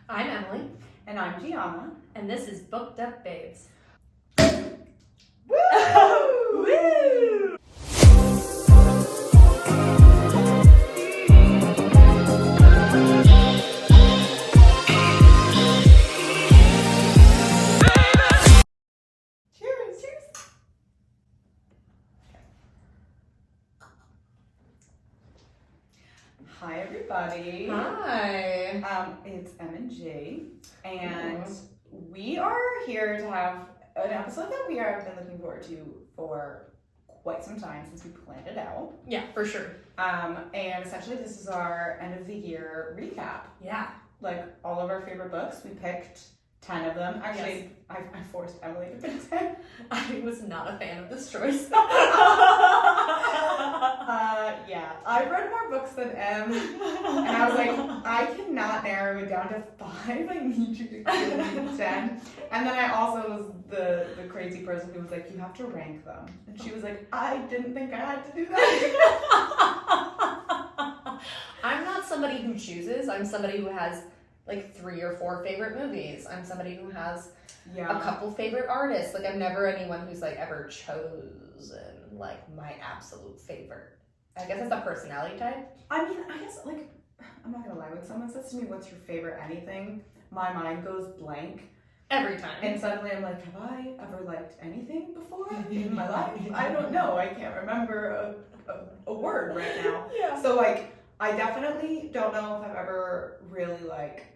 I'm Emily. And I'm Gianna. And this is Booked Up Babes. Woo! Woo! Cheers! Hi, everybody. Hi. It's M and G, and we are here to have an episode that we have been looking forward to for quite some time since we planned it out. Yeah, for sure. And essentially, this is our end of the year recap. Yeah. Like all of our favorite books, we picked 10 of them. Actually, yes. I forced Emily to pick 10. I was not a fan of this choice. Yeah, I've read more books than Em, and I was like, I cannot narrow it down to 5. I need you to give me 10. And then I also was the crazy person who was like, you have to rank them. And she was like, I didn't think I had to do that. I'm not somebody who chooses. I'm somebody who has like 3 or 4 favorite movies. I'm somebody who has a couple favorite artists. Like, I'm never anyone who's like ever chosen like my absolute favorite. I guess it's a personality type. I mean, I guess, like, I'm not gonna lie, when someone says to me, what's your favorite anything, my mind goes blank. Every time. And suddenly I'm like, have I ever liked anything before in my life? I don't know. I can't remember a word right now. Yeah. So, like, I definitely don't know if I've ever really, like,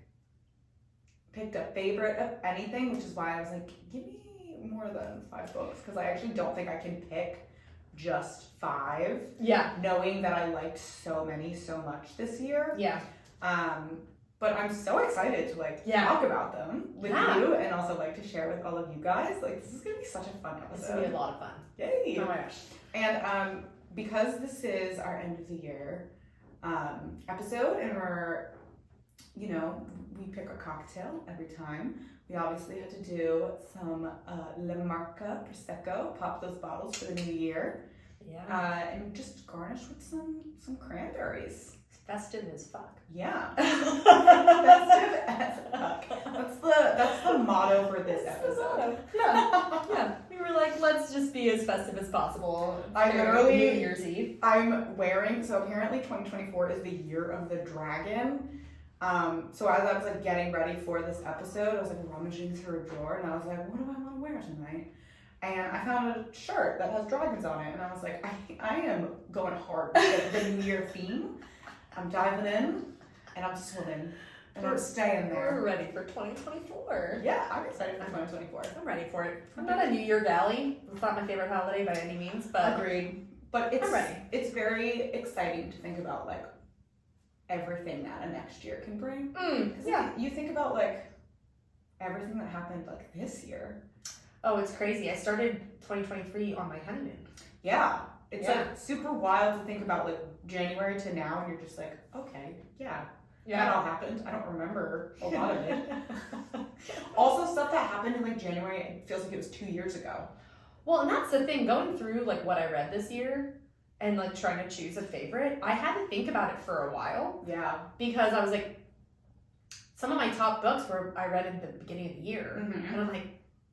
picked a favorite of anything, which is why I was like, give me more than 5 books, because I actually don't think I can pick just 5. Yeah. Knowing that I liked so many so much this year. Yeah. But I'm so excited to talk about them with you, and also like to share with all of you guys. Like, this is gonna be such a fun episode. It's gonna be a lot of fun. Yay! Oh my gosh. And because this is our end of the year episode, and we're, we pick a cocktail every time. We obviously had to do some La Marca Prosecco, pop those bottles for the new year. Yeah. And just garnish with some cranberries. Festive as fuck. Yeah. Festive as fuck. That's the motto for this episode. Yeah. We were like, let's just be as festive as possible. New Year's Eve. I'm wearing, so apparently 2024 is the year of the dragon. So as I was like getting ready for this episode, I was like rummaging through a drawer, and I was like, what do I want to wear tonight? And I found a shirt that has dragons on it, and I was like, I am going hard with the New Year theme. I'm diving in, and I'm swimming, and I'm staying there. We're ready for 2024. Yeah, I'm excited for 2024. I'm ready for it. I'm not a New Year galley. It's not my favorite holiday by any means, but agreed. But I'm ready. It's very exciting to think about like everything that a next year can bring. Yeah. You think about like everything that happened like this year. Oh, it's crazy. I started 2023 on my honeymoon. Yeah. It's like super wild to think about like January to now, and you're just like, okay, that all happened. I don't remember a lot of it. Also, stuff that happened in like January, it feels like it was 2 years ago. Well, and that's the thing, going through like what I read this year and like trying to choose a favorite, I had to think about it for a while. Yeah. Because I was like, some of my top books were I read in the beginning of the year. Mm-hmm. And I'm like,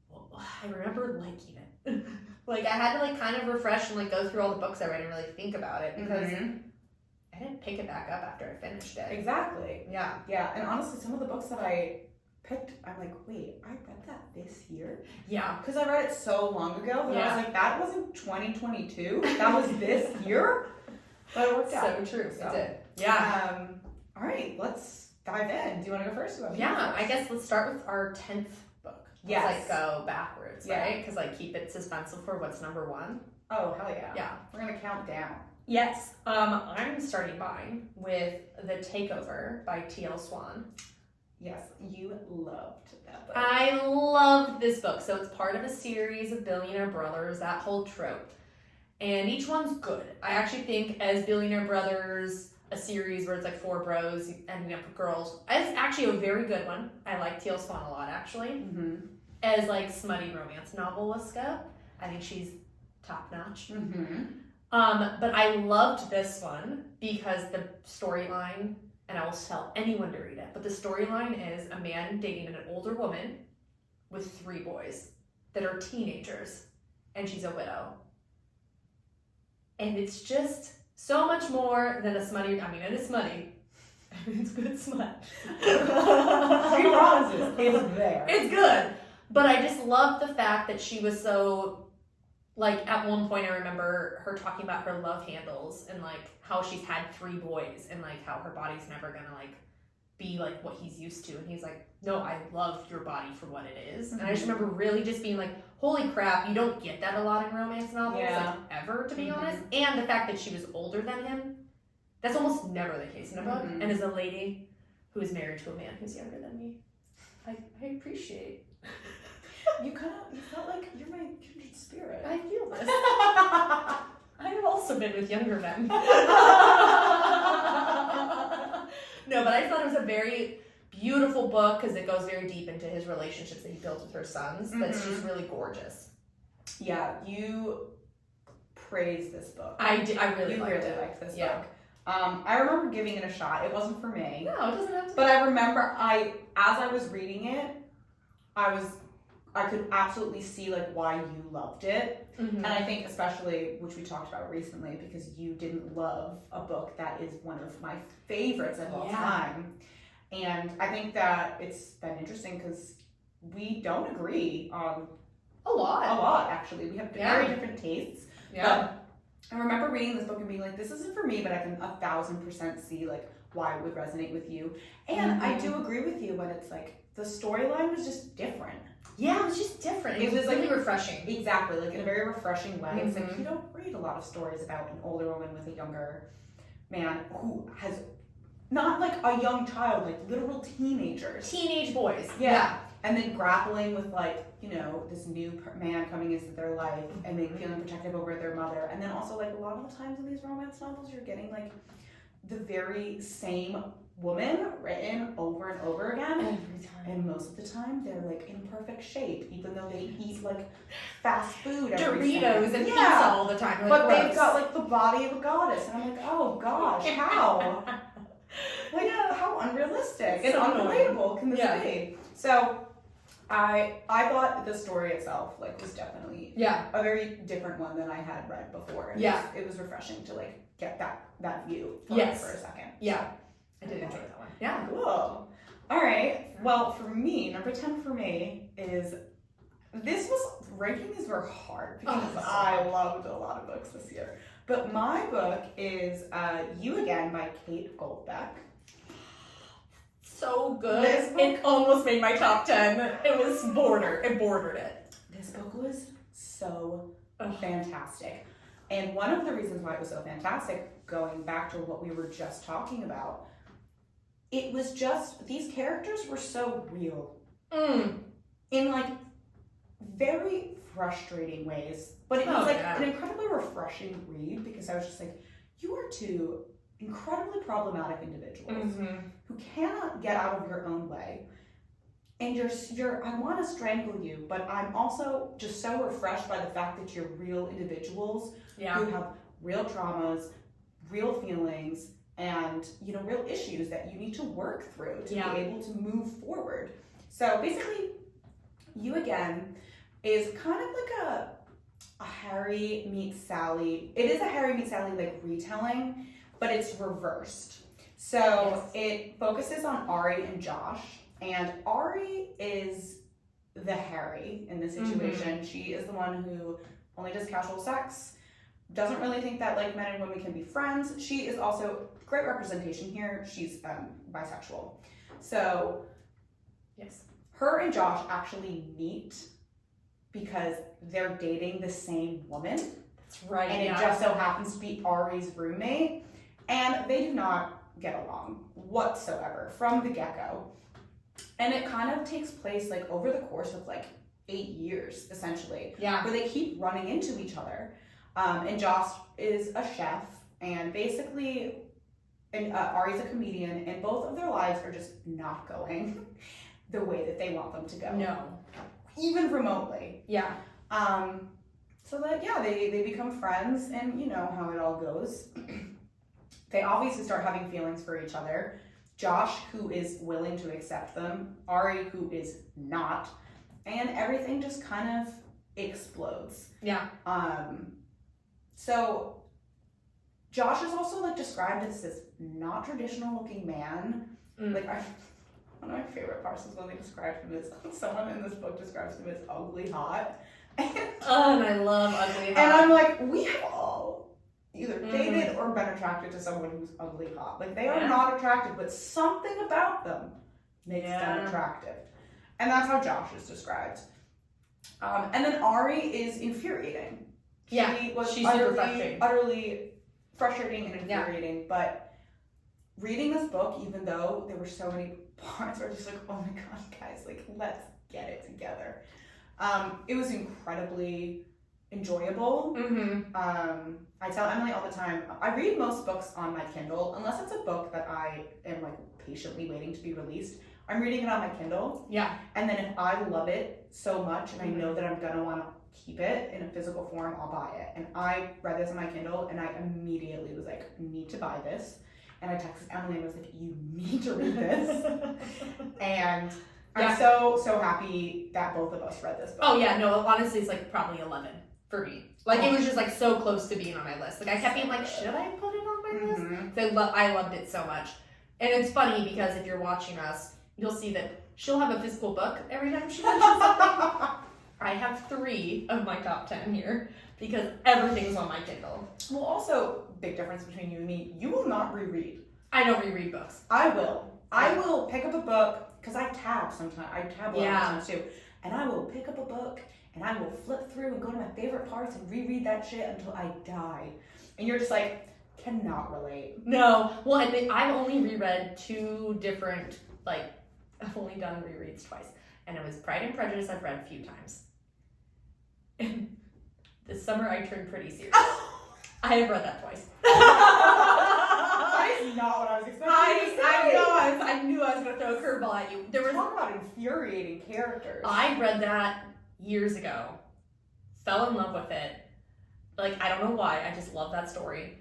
well, I remember liking it. Like, I had to like kind of refresh and like go through all the books I read and really think about it, because I didn't pick it back up after I finished it. Exactly. Yeah. Yeah. And honestly, some of the books that I picked, I'm like, wait, I read that this year? Yeah. Because I read it so long ago that I was like, that wasn't 2022. That was this year. But it worked out. So true. So, it did. Yeah. All right, let's dive in. Do you want to go first? I guess let's start with our 10th book. Yes. Let's like go backwards, right? Because like keep it suspenseful for what's number 1. Oh, hell yeah. Yeah. We're going to count down. Yes. I'm starting mine with The Takeover by T.L. Swan. Yes, you loved that book. I loved this book. So it's part of a series of Billionaire Brothers, that whole trope. And each one's good. I actually think as Billionaire Brothers, a series where it's like 4 bros ending up with girls, it's actually a very good one. I like T.L. Swan a lot, actually. Mm-hmm. As like smutty romance novelists go, I think she's top notch. Mm-hmm. But I loved this one because the storyline and I will tell anyone to read it. But the storyline is a man dating an older woman with 3 boys that are teenagers, and she's a widow. And it's just so much more than a smutty, I mean, it is smutty. It's good smut. 3 promises. It's there. It's good. But I just love the fact that she was so, like, at one point I remember her talking about her love handles and, like, how she's had 3 boys and, like, how her body's never gonna, like, be, like, what he's used to. And he's like, no, I love your body for what it is. And I just remember really just being like, holy crap, you don't get that a lot in romance novels, like, ever, to be honest. And the fact that she was older than him, that's almost never the case in a book. And as a lady who is married to a man who's younger than me, I appreciate. You felt like you're my kindred spirit. I feel this. I have also been with younger men. No, but I thought it was a very beautiful book because it goes very deep into his relationships that he built with her sons. That's just really gorgeous. Yeah, you praise this book. I really liked this book. I remember giving it a shot. It wasn't for me. No, it doesn't have to. But I remember as I was reading it, I could absolutely see like why you loved it. And I think especially, which we talked about recently, because you didn't love a book that is one of my favorites of all time. And I think that it's been interesting because we don't agree on a lot actually. We have very different tastes. But I remember reading this book and being like, this isn't for me, but I can 1000% see like why it would resonate with you. And I do agree with you when it's like the storyline was just different. Yeah, it was just different. It was really like refreshing. Exactly, like in a very refreshing way. It's like you don't read a lot of stories about an older woman with a younger man who has not like a young child, like literal teenagers. Teenage boys. Yeah. And then grappling with like, you know, this new man coming into their life and they feeling protective over their mother. And then also like a lot of the times in these romance novels, you're getting like the very same woman written over and over again. Every time. And most of the time they're like in perfect shape, even though they eat like fast food every Doritos and pizza all the time. Like, but they've got like the body of a goddess. And I'm like, oh gosh, how? Like, how unrealistic and unrelatable can this be? So I thought the story itself like was definitely a very different one than I had read before. And it was refreshing to like get that view for a second. Yeah. I did enjoy that one. Yeah. Cool. All right. Well, for me, number 10 for me is rankings were hard because I loved a lot of books this year. But my book is You Again by Kate Goldbeck. So good. It almost made my top 10. It bordered it. This book was so fantastic. And one of the reasons why it was so fantastic, going back to what we were just talking about, it was just, these characters were so real. In like very frustrating ways. But it was an incredibly refreshing read because I was just like, you are 2 incredibly problematic individuals who cannot get out of your own way. And I want to strangle you, but I'm also just so refreshed by the fact that you're real individuals who have real traumas, real feelings, and, you know, real issues that you need to work through to be able to move forward. So basically, You Again is kind of like a Harry meets Sally. It is a Harry meets Sally like retelling, but it's reversed. So it focuses on Ari and Josh, and Ari is the Harry in this situation. She is the one who only does casual sex, doesn't really think that like men and women can be friends. She is also great representation here. She's bisexual. So her and Josh actually meet because they're dating the same woman. That's right. And it just so happens to be Ari's roommate. And they do not get along whatsoever from the get-go. And it kind of takes place like over the course of like 8 years, essentially. Yeah. Where they keep running into each other. And Josh is a chef, and basically, Ari's a comedian, and both of their lives are just not going the way that they want them to go. No. Even remotely. Yeah. So that, they become friends, and you know how it all goes. They obviously start having feelings for each other, Josh, who is willing to accept them, Ari, who is not, and everything just kind of explodes. Yeah. So Josh is also like described as this not traditional looking man. Like one of my favorite parts is when they described him as someone in this book describes him as ugly hot. And I love ugly hot. And I'm like, we have all either dated or been attracted to someone who's ugly hot. Like they are not attractive, but something about them makes them attractive. And that's how Josh is described. And then Ari is infuriating. She's utterly frustrating and infuriating. But reading this book, even though there were so many parts where I'm just like, oh my god, guys, like let's get it together. It was incredibly enjoyable. I tell Emily all the time, I read most books on my Kindle, unless it's a book that I am like patiently waiting to be released. I'm reading it on my Kindle. Yeah. And then if I love it so much and I know that I'm gonna want to keep it in a physical form, I'll buy it. And I read this on my Kindle and I immediately was like, need to buy this. And I texted Emily and was like, you need to read this. And I'm so happy that both of us read this book. Oh yeah, no, honestly it's like probably 11 for me. Like it was just like so close to being on my list. Like I kept being like, should I put it on my list? So I loved it so much. And it's funny because if you're watching us, you'll see that she'll have a physical book every time she mentions something. I have 3 of my top 10 here because everything's on my Kindle. Well, also, big difference between you and me, you will not reread. I don't reread books. I will. I will pick up a book, because I tab sometimes. I tab a lot of times too. And I will pick up a book, and I will flip through and go to my favorite parts and reread that shit until I die. And you're just like, cannot relate. No. Well, I've only reread 2 different, like, I've only done rereads twice. And it was Pride and Prejudice I've read a few times. And this summer I turned pretty serious. I have read that twice. That is not what I was expecting. I knew I was going to throw a curveball at you. Talk about infuriating characters. I read that years ago. Fell in love with it. Like, I don't know why. I just love that story.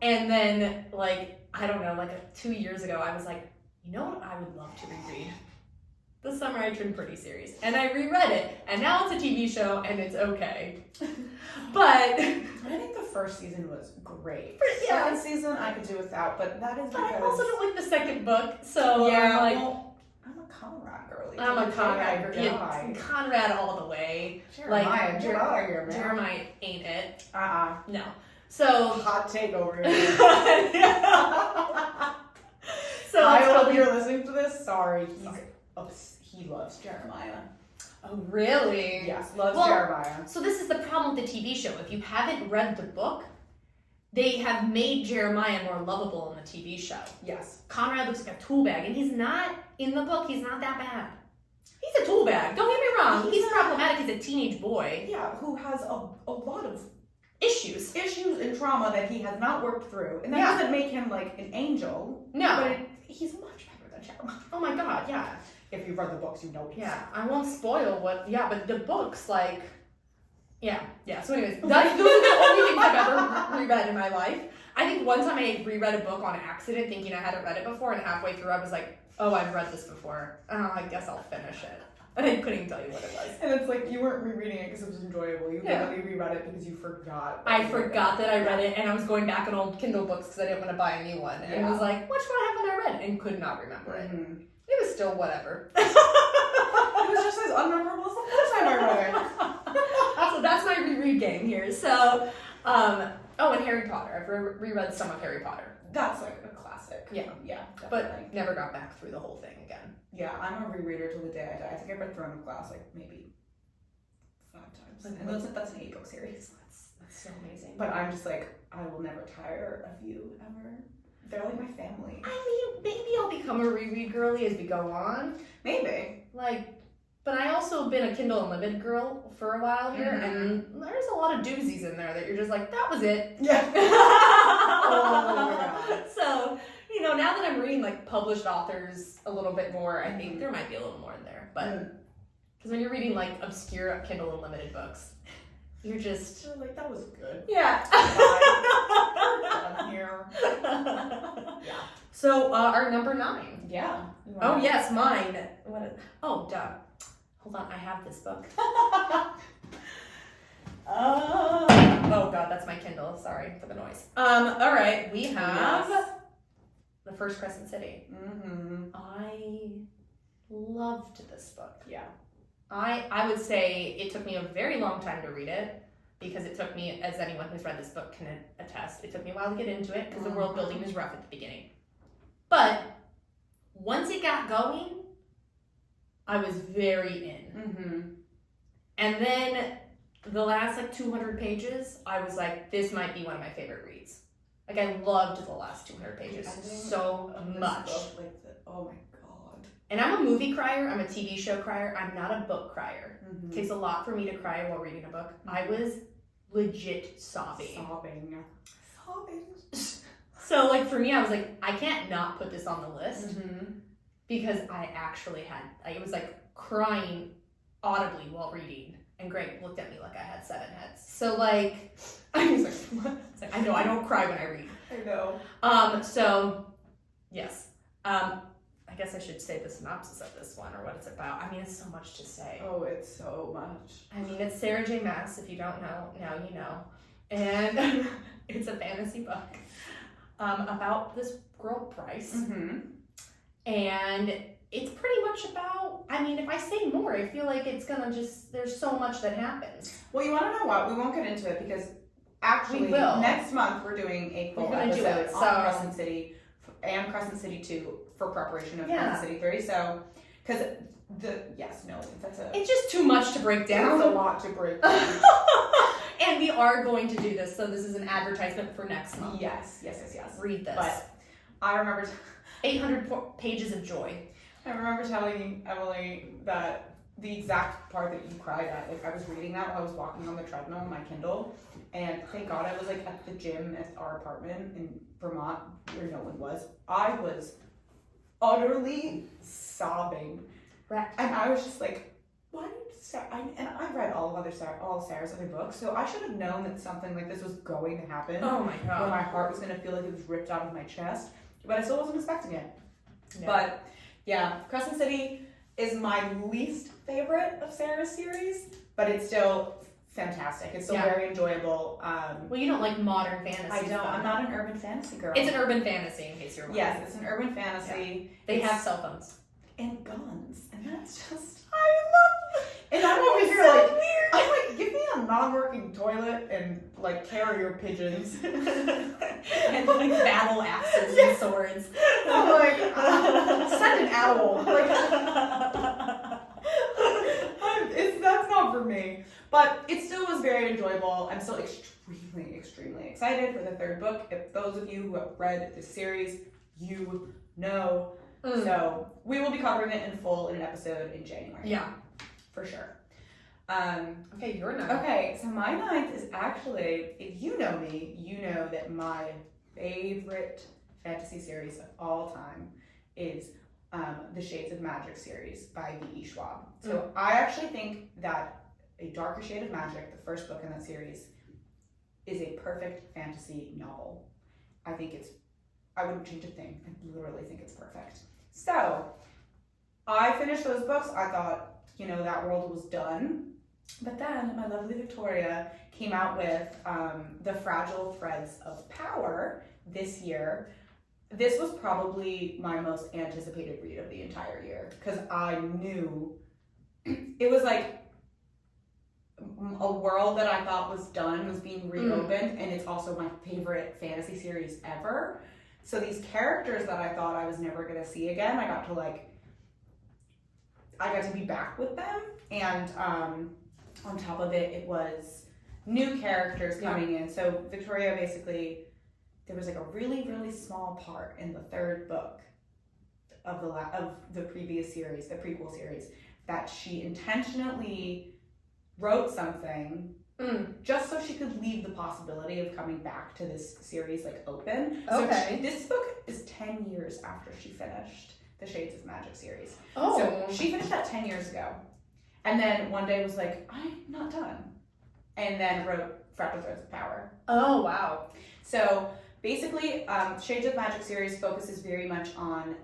And then, like, I don't know, like 2 years ago, I was like, you know what I would love to reread? This summer I turned pretty serious. And I reread it. And now it's a TV show, and it's okay. But I think the first season was great. Yeah. Second season I could do without, but that is because... I also don't like the second book, so yeah, I'm like... Well, I'm a Conrad girly. I'm a Conrad girly. Yeah, Conrad all the way. Jeremiah, get out of here, man. Jeremiah ain't it. No. So... Hot take over here. So I hope you're listening to this. Sorry. He loves Jeremiah. Oh, really? Yes, loves Jeremiah. So this is the problem with the TV show. If you haven't read the book, they have made Jeremiah more lovable in the TV show. Yes. Conrad looks like a tool bag, and he's not, in the book, he's not that bad. He's a tool bag. Don't get me wrong. He's problematic. He's a teenage boy. Yeah, who has a lot of issues and trauma that he has not worked through. And that doesn't make him like an angel. No. But he's much better than Jeremiah. Oh my god, yeah. If you've read the books, you know he's... Yeah, I won't spoil what... Yeah, but the books, like... Yeah. So anyways, those are the only things I've ever reread in my life. I think one time I reread a book on accident thinking I hadn't read it before, and halfway through I was like, oh, I've read this before. Oh, I guess I'll finish it. And I couldn't tell you what it was. And it's like, you weren't rereading it because it was enjoyable. You literally reread it because you forgot. I forgot that I read it, and I was going back on old Kindle books because I didn't want to buy a new one. And was like, which one haven't I read? And could not remember it. It was still whatever. It was just as unmemorable as the first time I read it. So that's my reread game here. So, and Harry Potter. I've reread some of Harry Potter. That's like a classic. Yeah, definitely. But never got back through the whole thing again. Yeah, I'm a rereader till the day I die. I think I read Throne of Glass like maybe 5 times. And that's an 8-book series. That's so amazing. But I'm just like, I will never tire of you ever. They're like my family. I mean, maybe I'll become a reread girly as we go on. Maybe. But I also been a Kindle Unlimited girl for a while here, and there's a lot of doozies in there that you're just like, that was it. Yeah. Oh my god. So, now that I'm reading like published authors a little bit more, I think there might be a little more in there. But because when you're reading like obscure Kindle Unlimited books, you're like, that was good. Yeah. done here. Yeah. So, our number 9. Yeah. Oh, yes, mine. Oh, duh. Hold on, I have this book. Oh, God, that's my Kindle. Sorry for the noise. All right, we have The First Crescent City. Mm-hmm. I loved this book. Yeah. I would say it took me a very long time to read it because it took me, as anyone who's read this book can attest, it took me a while to get into it because the world building is rough at the beginning. But once it got going, I was very in. Mm-hmm. And then the last 200 pages, I was like, this might be one of my favorite reads. Like, I loved the last 200 pages so much. Oh my God. And I'm a movie crier, I'm a TV show crier, I'm not a book crier. Mm-hmm. It takes a lot for me to cry while reading a book. I was legit sobbing. So, for me, I was like, I can't not put this on the list because I actually had, it was crying audibly while reading. And Greg looked at me like I had 7 heads. So, I was like, what? It's like, I know, I don't cry when I read. I know. So, yes. I guess I should say the synopsis of this one or what it's about. I mean, it's so much to say. Oh, it's so much. I mean, it's Sarah J. Maas. If you don't know, now you know. And it's a fantasy book about this girl, Price. Mm-hmm. And it's pretty much about, I mean, if I say more, I feel like it's gonna there's so much that happens. Well, you want to know what? We won't get into it because actually We will. Next month we're doing a full episode on Crescent City and Crescent City 2 for preparation of Crescent City 3. So, because it's just too much to break down. There's a lot to break down. And we are going to do this, so this is an advertisement for next month. Yes. Read this. But I remember 800 pages of joy. I remember telling Emily that the exact part that you cried at, I was reading that while I was walking on the treadmill on my Kindle, and thank God I was at the gym at our apartment in Vermont where no one was. I was utterly sobbing. Right. And I was just like, why did Sarah, and I read all Sarah's other books, so I should have known that something like this was going to happen. Oh my God. Where my heart was going to feel like it was ripped out of my chest, but I still wasn't expecting it. No. But yeah, Crescent City is my least favorite of Sarah's series, but it's still fantastic. It's still very enjoyable. Well, you don't like modern fantasy. I don't. Though. I'm not an urban fantasy girl. It's an urban fantasy, in case you're wondering. Yes, it's an urban fantasy. Yeah. They have cell phones. And guns. And that's just... I love it. And I'm over here weird. I'm like, give me a non-working toilet and carrier pigeons. And battle axes and swords. I'm like, send an owl. That's not for me. But it still was very enjoyable. I'm still extremely, extremely excited for the 3rd book. If those of you who have read this series, you know. So we will be covering it in full in an episode in January. Yeah. For sure. Okay, your 9. Okay, so my 9th is actually, if you know me, you know that my favorite fantasy series of all time is the Shades of Magic series by V.E. Schwab. So I actually think that A Darker Shade of Magic, the first book in that series, is a perfect fantasy novel. I wouldn't change a thing. I literally think it's perfect. So, I finished those books. I thought, that world was done. But then my lovely Victoria came out with The Fragile Threads of Power this year. This was probably my most anticipated read of the entire year because I knew it was a world that I thought was done was being reopened, and it's also my favorite fantasy series ever. So these characters that I thought I was never going to see again, I got to be back with them, and on top of it, it was new characters coming in. So Victoria basically, there was a really, really small part in the 3rd book of the previous series, the prequel series, that she intentionally wrote something just so she could leave the possibility of coming back to this series open. Okay. So this book is 10 years after she finished the Shades of Magic series. Oh. So she finished that 10 years ago. And then one day was like, I'm not done. And then wrote Fractal Threads of Power. Oh, wow. So Basically, Shades of Magic series focuses very much on,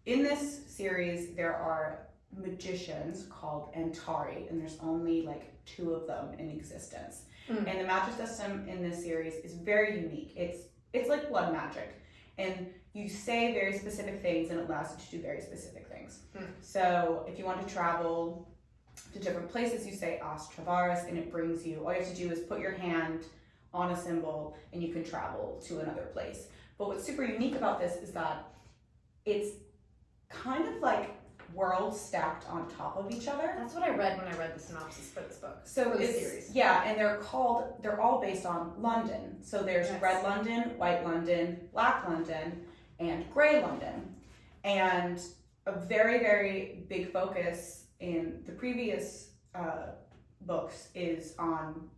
in this series, there are magicians called Antari, and there's only like 2 of them in existence. And the magic system in this series is very unique. It's like blood magic, and you say very specific things, and it allows you to do very specific things. So if you want to travel to different places, you say As Travaris, and it brings you. All you have to do is put your hand on a symbol, and you can travel to another place. But what's super unique about this is that it's kind of like worlds stacked on top of each other. That's what I read when I read the synopsis for this book. So for the it's series. Yeah, and they're all based on London. So there's Red London, White London, Black London, and Grey London. And a very, very big focus in the previous books is on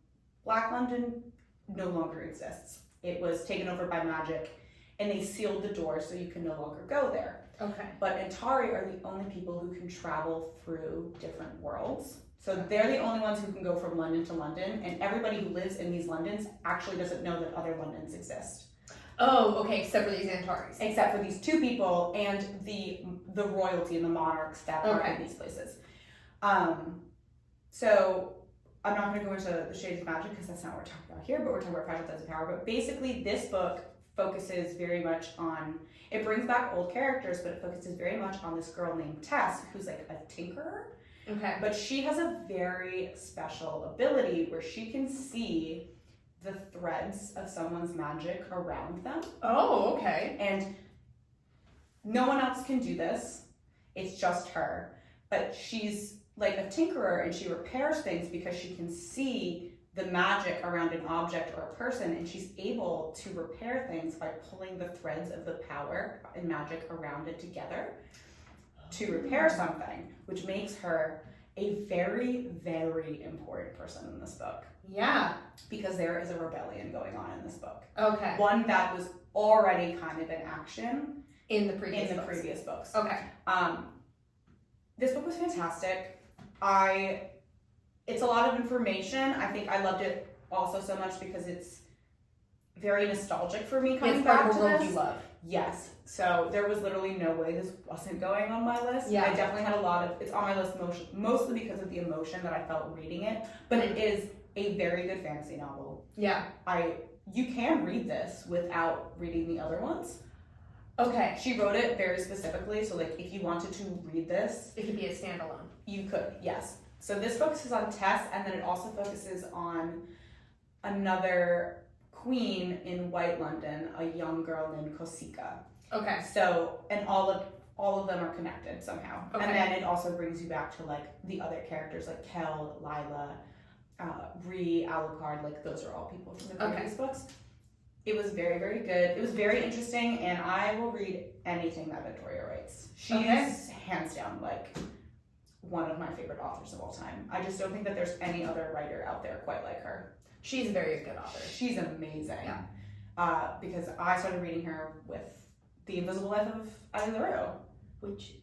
Black London no longer exists. It was taken over by magic, and they sealed the door so you can no longer go there. Okay. But Antari are the only people who can travel through different worlds. So they're the only ones who can go from London to London, and everybody who lives in these Londons actually doesn't know that other Londons exist. Oh, okay, except for these Antaris. Except for these 2 people and the royalty and the monarchs that are in these places. So I'm not going to go into the Shades of Magic because that's not what we're talking about here, but we're talking about Fragile Threads of Power. But basically, this book focuses very much on, it brings back old characters, but it focuses very much on this girl named Tess, who's like a tinkerer. Okay. But she has a very special ability where she can see the threads of someone's magic around them. Oh, okay. And no one else can do this. It's just her. But she's like a tinkerer, and she repairs things because she can see the magic around an object or a person, and she's able to repair things by pulling the threads of the power and magic around it together to repair something, which makes her a very, very important person in this book. Yeah. Because there is a rebellion going on in this book. Okay. One that was already kind of in action in the previous books. Okay. This book was fantastic. It's a lot of information. I think I loved it also so much because it's very nostalgic for me coming back to this. It's part of the world you love. Yes. So there was literally no way this wasn't going on my list. Yeah. I definitely had a lot of, it's on my list mostly because of the emotion that I felt reading it, but it is a very good fantasy novel. Yeah. You can read this without reading the other ones. Okay. She wrote it very specifically, so like if you wanted to read this, it could be a standalone. You could, yes. So this focuses on Tess, and then it also focuses on another queen in White London, a young girl named Kosika. Okay. So, and all of them are connected somehow. Okay. And then it also brings you back to like the other characters like Kel, Lila, Bree, Alucard, like those are all people from the previous books. It was very, very good. It was very interesting, and I will read anything that Victoria writes. She's hands down like one of my favorite authors of all time. I just don't think that there's any other writer out there quite like her. She's a very good author. She's amazing. Yeah. Because I started reading her with The Invisible Life of Addie LaRue. Which,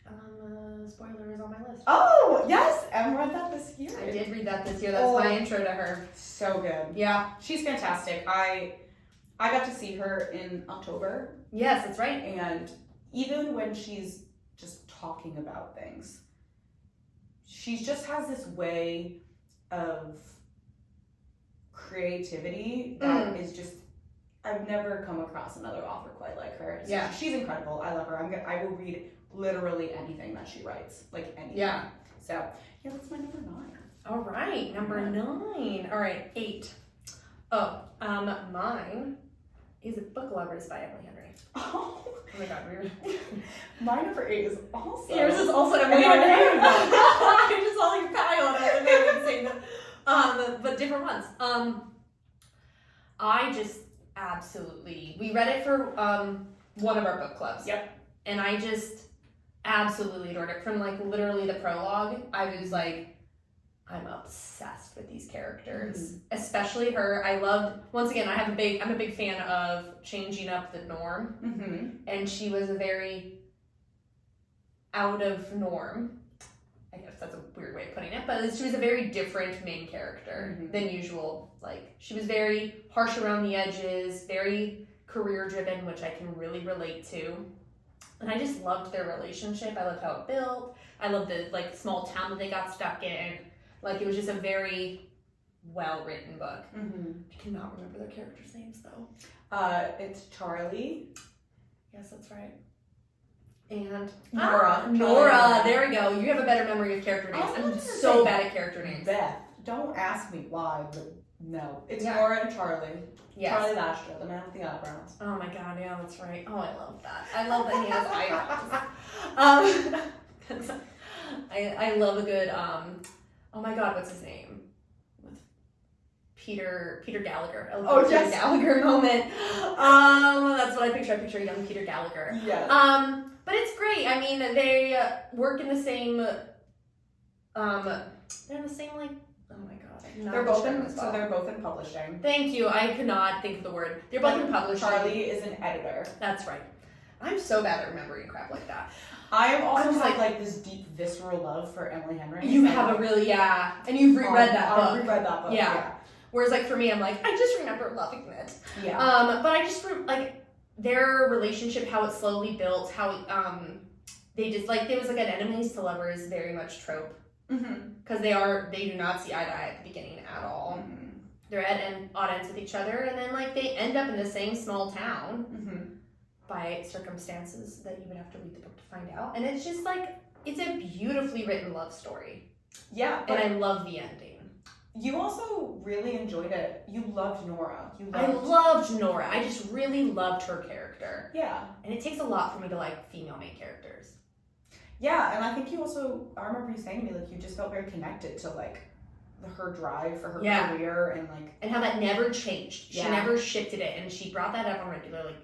spoiler, is on my list. Oh, yes! Em read that this year. I did read that this year. That's my intro to her. So good. Yeah. She's fantastic. I got to see her in October. Yes, that's right. And even when she's just talking about things, she just has this way of creativity that is just, I've never come across another author quite like her. So she's incredible. I love her. I will read literally anything that she writes, like anything. Yeah. So yeah, that's my number 9. All right, number 9. All right, 8. Oh, mine is Book Lovers by Emily Henry. Oh my God, my number 8 is also. Yours is also Emily Henry. I just saw your pile on it and they were saying that. But different ones. I just absolutely, we read it for one of our book clubs. Yep. And I just absolutely adored it. From like literally the prologue, I was like, I'm obsessed with these characters, especially her. I loved, once again, I'm a big fan of changing up the norm, and she was a very out of norm. I guess that's a weird way of putting it, but she was a very different main character than usual. Like, she was very harsh around the edges, very career-driven, which I can really relate to. And I just loved their relationship. I loved how it built. I loved the, like, small town that they got stuck in. Like, it was just a very well-written book. I cannot remember their characters' names, though. It's Charlie. Yes, that's right. And Nora. There we go. You have a better memory of character names. I'm so bad at character names. Beth. Don't ask me why, but no. It's Nora and Charlie. Yes. Charlie Lastra, the man with the eyebrows. Oh my god, yeah, that's right. Oh, I love that. I love that he has eyebrows. I love a good, oh my god, what's his name? With Peter Gallagher. Peter Gallagher moment. That's what I picture. I picture young Peter Gallagher. Yes. But it's great. I mean, they work in the same, they're in the same, like, oh my god. They're both in publishing. Thank you. I could not think of the word. They're both in publishing. Charlie is an editor. That's right. I'm so bad at remembering crap like that. I am also like this deep visceral love for Emily Henry. You have a really, and you've reread that book. I've reread that book. Yeah. Whereas, like, for me, I'm like, I just remember loving it. Yeah. But I just like their relationship, how it slowly built, how they just like there was like an enemies to lovers very much trope. Because they do not see eye to eye at the beginning at all. They're at odd ends with each other, and then like they end up in the same small town by circumstances that you would have to read the book to find out. And it's just like it's a beautifully written love story. Yeah, and I love the ending. You also really enjoyed it. You loved Nora. I loved Nora. I just really loved her character. Yeah, and it takes a lot for me to like female main characters. Yeah, and I think you also, I remember you saying to me, like, you just felt very connected to, like, her drive for her career and, like... And how that never changed. She never shifted it, and she brought that up on regular, like,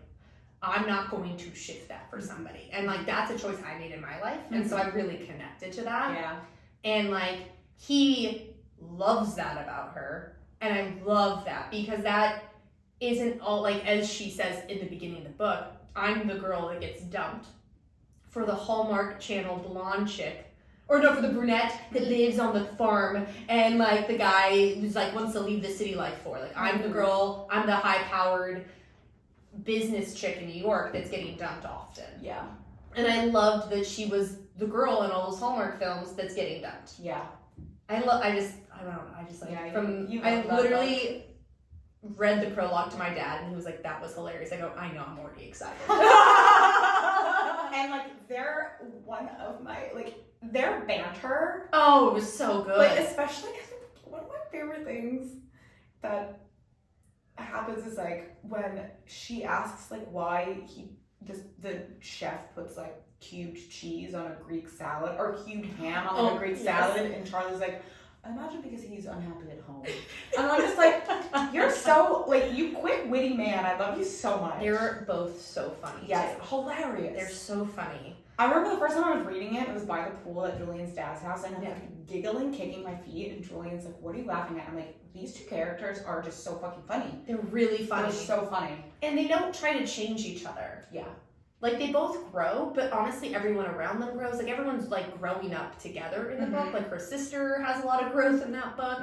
I'm not going to shift that for somebody. And, like, that's a choice I made in my life, and so I really connected to that. Yeah. And, like, he loves that about her, and I love that, because that isn't all, like, as she says in the beginning of the book, I'm the girl that gets dumped for the Hallmark Channel blonde chick, or no, for the brunette that lives on the farm, and like the guy who's like wants to leave the city life for. Like, I'm the girl, I'm the high-powered business chick in New York that's getting dumped often. Yeah. And I loved that she was the girl in all those Hallmark films that's getting dumped. Yeah. I literally read the prologue to my dad, and he was like, that was hilarious. I go, I know, I'm already excited. And, like, they're one of my, like, their banter. Oh, it was so good. Like, especially, one of my favorite things that happens is, like, when she asks, like, why the chef puts, like, cubed cheese on a Greek salad, or cubed ham on a Greek salad, and Charlie's like, I imagine because he's unhappy at home. And I'm just like, you're so, like, you quick, witty man. I love you so much. They're both so funny. Yes, hilarious. They're so funny. I remember the first time I was reading it was by the pool at Julian's dad's house, and I'm like giggling, kicking my feet, and Julian's like, what are you laughing at? I'm like, these two characters are just so fucking funny. They're really funny. They're so funny. And they don't try to change each other. Yeah. Like, they both grow, but honestly, everyone around them grows. Like, everyone's, like, growing up together in the book. Like, her sister has a lot of growth in that book.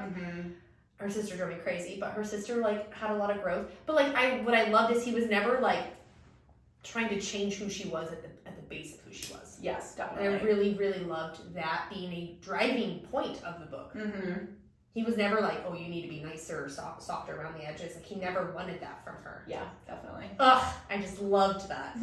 Her sister drove me crazy, but her sister, like, had a lot of growth. But, like, what I loved is he was never, like, trying to change who she was at the base of who she was. Yes, definitely. And I really, really loved that being a driving point of the book. He was never like, oh, you need to be nicer or softer around the edges. Like, he never wanted that from her. Yeah, definitely. Ugh, I just loved that.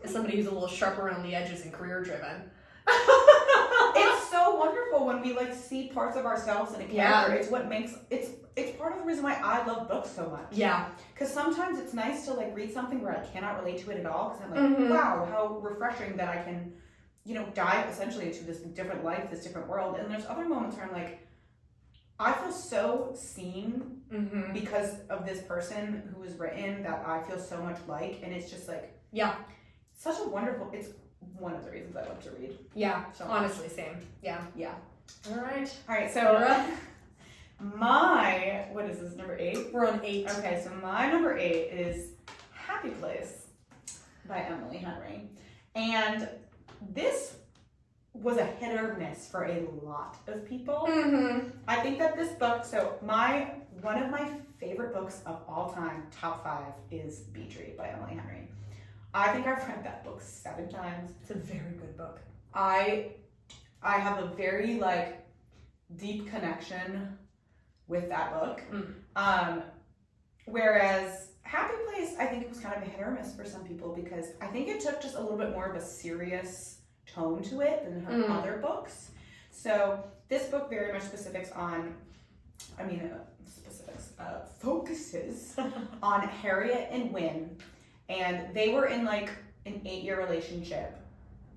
As somebody who's a little sharp around the edges and career-driven. It's so wonderful when we, like, see parts of ourselves in a character. It's what makes, it's part of the reason why I love books so much. Yeah. Because sometimes it's nice to, like, read something where I cannot relate to it at all. Because I'm like, wow, how refreshing that I can, you know, dive essentially into this different life, this different world. And there's other moments where I'm like, I feel so seen because of this person who is written that I feel so much like, and it's just like, such a wonderful, it's one of the reasons I love to read. Yeah, so honestly, same. Yeah. All right, so my, what is this, number 8? We're on 8. Okay, so my number 8 is Happy Place by Emily Henry. And this was a hit or miss for a lot of people. Mm-hmm. I think that this book, one of my favorite books of all time, top 5, is Beach Read by Emily Henry. I think I've read that book 7 times. It's a very good book. I have a very like deep connection with that book. Whereas Happy Place, I think it was kind of a hit or miss for some people because I think it took just a little bit more of a serious tone to it than her other books. So this book very much focuses on Harriet and Wynn, and they were in like an 8-year relationship,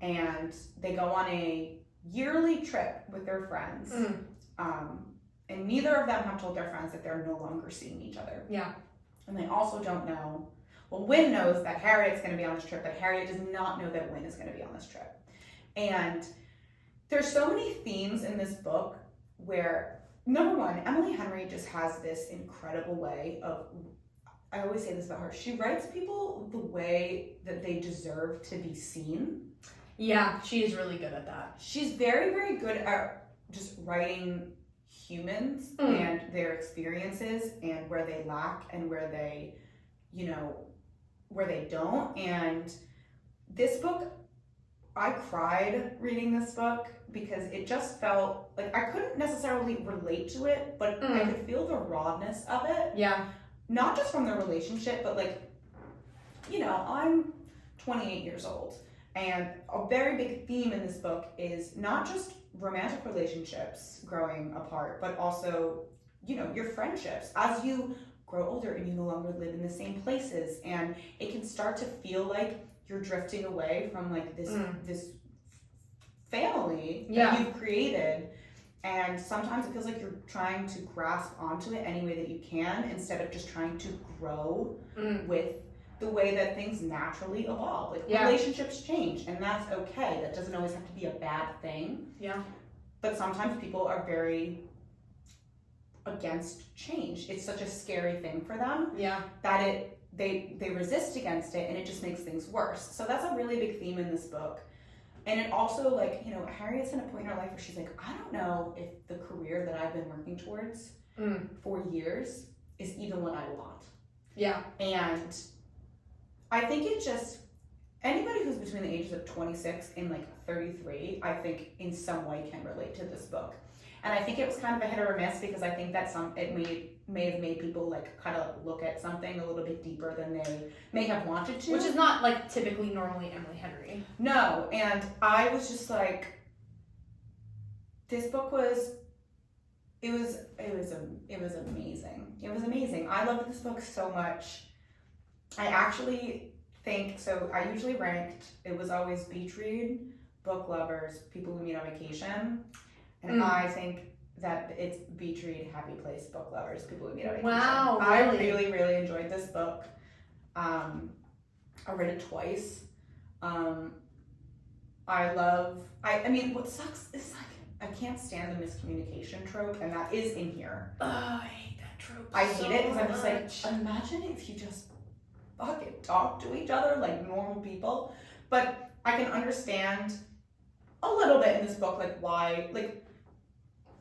and they go on a yearly trip with their friends. And neither of them have told their friends that they're no longer seeing each other. Yeah. And they also don't know, well, Wynn knows that Harriet's going to be on this trip, but Harriet does not know that Wynn is going to be on this trip. And there's so many themes in this book where, number one, Emily Henry just has this incredible way of, I always say this about her, she writes people the way that they deserve to be seen. Yeah, she is really good at that. She's very, very good at just writing humans and their experiences and where they lack and where they, where they don't. And this book, I cried reading this book because it just felt like I couldn't necessarily relate to it, but I could feel the rawness of it. Yeah. Not just from the relationship, but like, I'm 28 years old, and a very big theme in this book is not just romantic relationships growing apart, but also, your friendships. As you grow older and you no longer live in the same places, and it can start to feel like you're drifting away from like this family that you've created, and sometimes it feels like you're trying to grasp onto it any way that you can instead of just trying to grow with the way that things naturally evolve. Like relationships change, and that's okay. That doesn't always have to be a bad thing. Yeah. But sometimes people are very against change. It's such a scary thing for them. Yeah. That they resist against it, and it just makes things worse. So that's a really big theme in this book. And it also, like, Harriet's in a point in her life where she's like, I don't know if the career that I've been working towards for years is even what I want. Yeah. And I think it just, anybody who's between the ages of 26 and like 33, I think in some way can relate to this book. And I think it was kind of a hit or a miss because I think that it may have made people like kind of look at something a little bit deeper than they may have wanted to. Which is not like typically normally Emily Henry. No, and I was just like, this book was, it was amazing. It was amazing. I loved this book so much. I actually think, so I usually ranked, it was always Beach Read, Book Lovers, People We Meet on Vacation. And I think that it's Beach Read, Happy Place, Book Lovers, People We Meet on Vacation. Wow, really? I really, really enjoyed this book. I read it twice. I mean, what sucks is like, I can't stand the miscommunication trope, and that is in here. Oh, I hate that trope. I hate it because I'm just like, imagine if you just fucking talk to each other like normal people. But I can understand a little bit in this book, like why, like,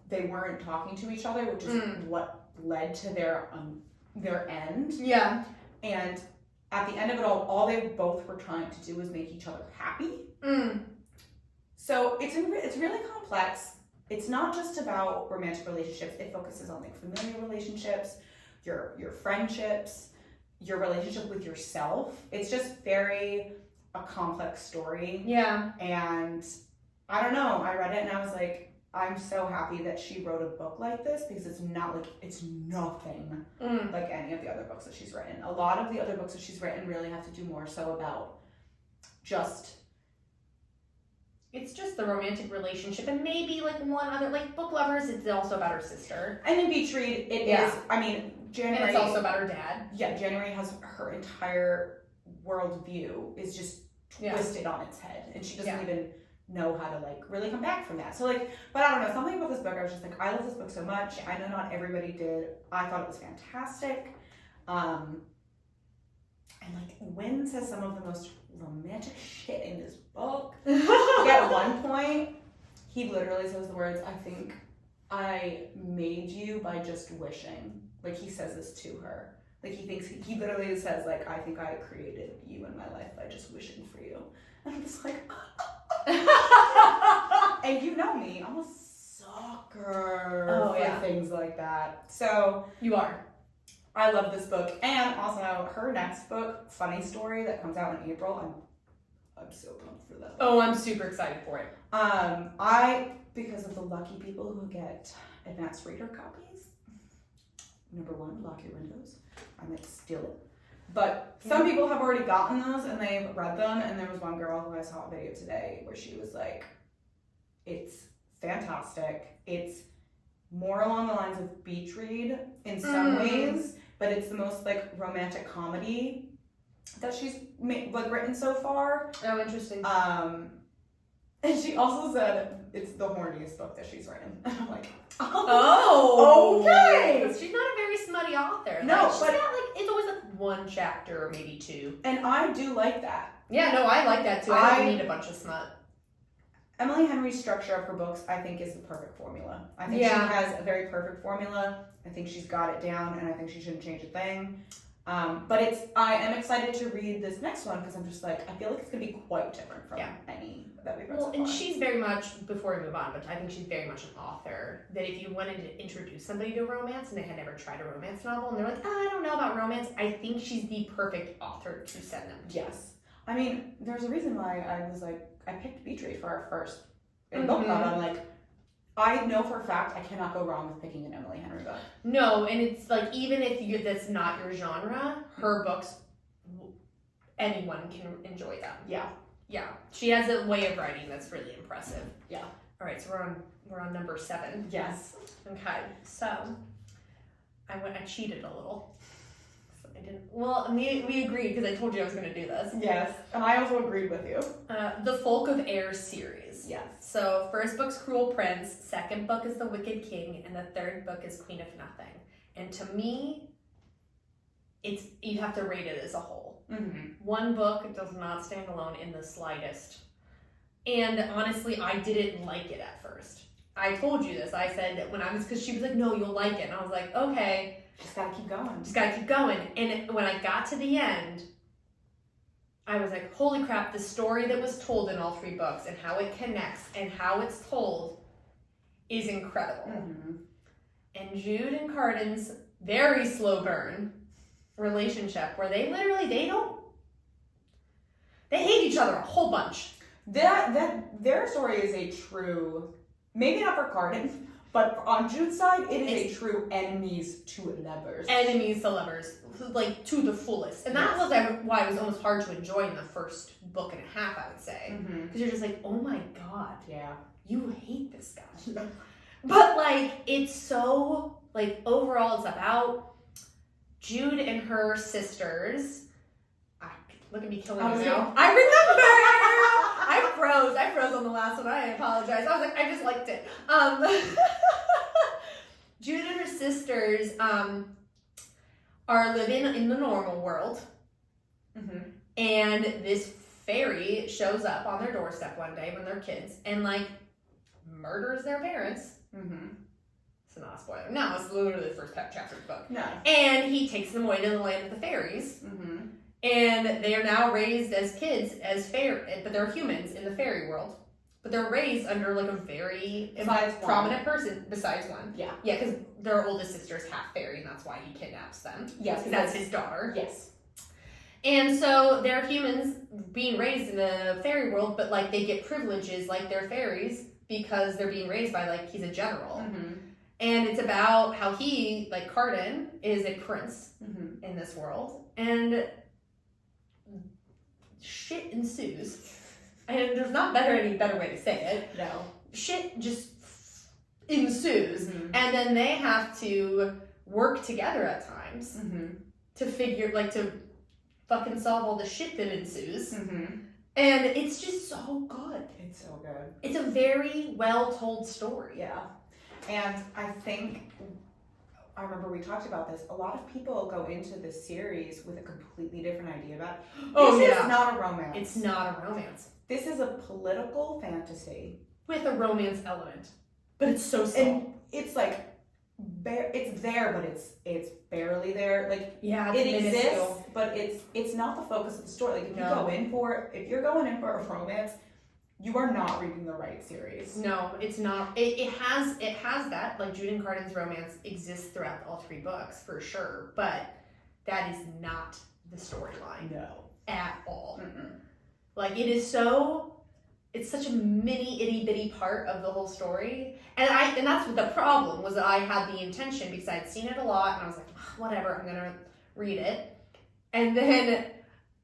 they weren't talking to each other, which is what led to their end. Yeah. And at the end of it all they both were trying to do was make each other happy. So it's really complex. It's not just about romantic relationships. It focuses on like familiar relationships, your friendships, your relationship with yourself. It's just very a complex story. Yeah. And I don't know. I read it and I was like, I'm so happy that she wrote a book like this because it's nothing like any of the other books that she's written. A lot of the other books that she's written really have to do more so about just. It's just the romantic relationship and maybe like one other, like Book Lovers, it's also about her sister. And in Beach Read, it is, I mean, January. And it's also about her dad. Yeah, January has her entire worldview is just twisted on its head. And she doesn't even know how to like really come back from that. So like, but I don't know, something about this book, I was just like, I love this book so much. I know not everybody did. I thought it was fantastic. And like, Wynn says some of the most romantic shit in this book. Like at one point, he literally says the words, I think I made you by just wishing. Like, he says this to her. Like, he literally says, like, I think I created you in my life by just wishing for you. And I'm just like, and you know me, I'm a sucker for things like that. So. You are. I love this book. And also, her next book, Funny Story, that comes out in April, I'm so pumped for that. Oh, I'm super excited for it. Because of the lucky people who get advanced reader copies. Number 1, lock your windows. I might steal it. But some people have already gotten those and they've read them. And there was one girl who I saw a video today where she was like, it's fantastic. It's more along the lines of beach read in some ways, but it's the most like romantic comedy that she's written so far. Oh, interesting. And she also said it's the horniest book that she's written. And I'm like, okay. She's not a very smutty author. No, she's got it's always like 1 chapter or maybe 2. And I do like that. Yeah, no, I like that too. I don't need a bunch of smut. Emily Henry's structure of her books, I think, is the perfect formula. I think she has a very perfect formula. I think she's got it down, and I think she shouldn't change a thing. But I am excited to read this next one because I'm just like, I feel like it's going to be quite different from any that we've read so far. And she's very much, before we move on, but I think she's very much an author that if you wanted to introduce somebody to romance and they had never tried a romance novel and they're like, I don't know about romance, I think she's the perfect author to send them to. Yes. I mean, there's a reason why I was like, I picked Beach Read for our first book club. I'm like, I know for a fact I cannot go wrong with picking an Emily Henry book. No, and it's like, even if that's not your genre, her books, anyone can enjoy them. Yeah. Yeah. She has a way of writing that's really impressive. Yeah. All right, so we're on number 7. Yes. Okay, so I cheated a little. I didn't. Well, we agreed because I told you I was going to do this. Yes, and I also agreed with you. The Folk of Air series. Yes. So first book's Cruel Prince, second book is The Wicked King, and the third book is Queen of Nothing. And to me, you have to rate it as a whole. Mm-hmm. One book does not stand alone in the slightest. And honestly, I didn't like it at first. I told you this. I said because she was like, no, you'll like it. And I was like, okay. Just gotta keep going. Just gotta keep going. And when I got to the end, I was like, holy crap, the story that was told in all 3 books and how it connects and how it's told is incredible. Mm-hmm. And Jude and Carden's very slow burn relationship where they hate each other a whole bunch. Their story is a true, maybe not for Carden, but on Jude's side, it's a true enemies to lovers. Enemies to lovers, like to the fullest. And that was why it was almost hard to enjoy in the first book and a half, I would say. Because you're just like, oh my god, you hate this guy. But like, it's so, like, overall it's about Jude and her sisters. Look at me killing you now. I remember! I froze on the last one. I apologize. I was like, I just liked it. Jude and her sisters are living in the normal world. Mm-hmm. And this fairy shows up on their doorstep one day when they're kids and, like, murders their parents. Mm-hmm. It's not a spoiler. No, it's literally the first chapter of the book. No. And he takes them away to the land of the fairies. Mm-hmm. And they are now raised as kids, but they're humans in the fairy world. But they're raised under, like, a very prominent person, besides one. Yeah. Yeah, because their oldest sister is half fairy, and that's why he kidnaps them. Yes. Because that's his daughter. Yes. And so they're humans being raised in the fairy world, but, like, they get privileges like they're fairies because they're being raised by, like, he's a general. Mm-hmm. And it's about how he, like, Carden, is a prince in this world. And shit ensues. And there's not any better way to say it. No. Shit just ensues. Mm-hmm. And then they have to work together at times to to fucking solve all the shit that ensues. Mm-hmm. And it's just so good. It's so good. It's a very well-told story. Yeah. And I think, I remember we talked about this, a lot of people go into this series with a completely different idea about it. This is not a romance. It's not a romance. This is a political fantasy with a romance element, but it's so small. And it's like, it's there, but it's barely there. Like, Yeah, it it's exists, minuscule. but it's not the focus of the story. Like, if No. you're going in for a romance, you are not reading the right series. No, it's not. It has that, like, Jude and Cardin's romance exists throughout all 3 books for sure, but that is not the storyline No. at all. Mm-mm. Like, it's such a mini itty bitty part of the whole story, and that's what the problem was. That I had the intention because I'd seen it a lot, and I was like, whatever, I'm gonna read it, and then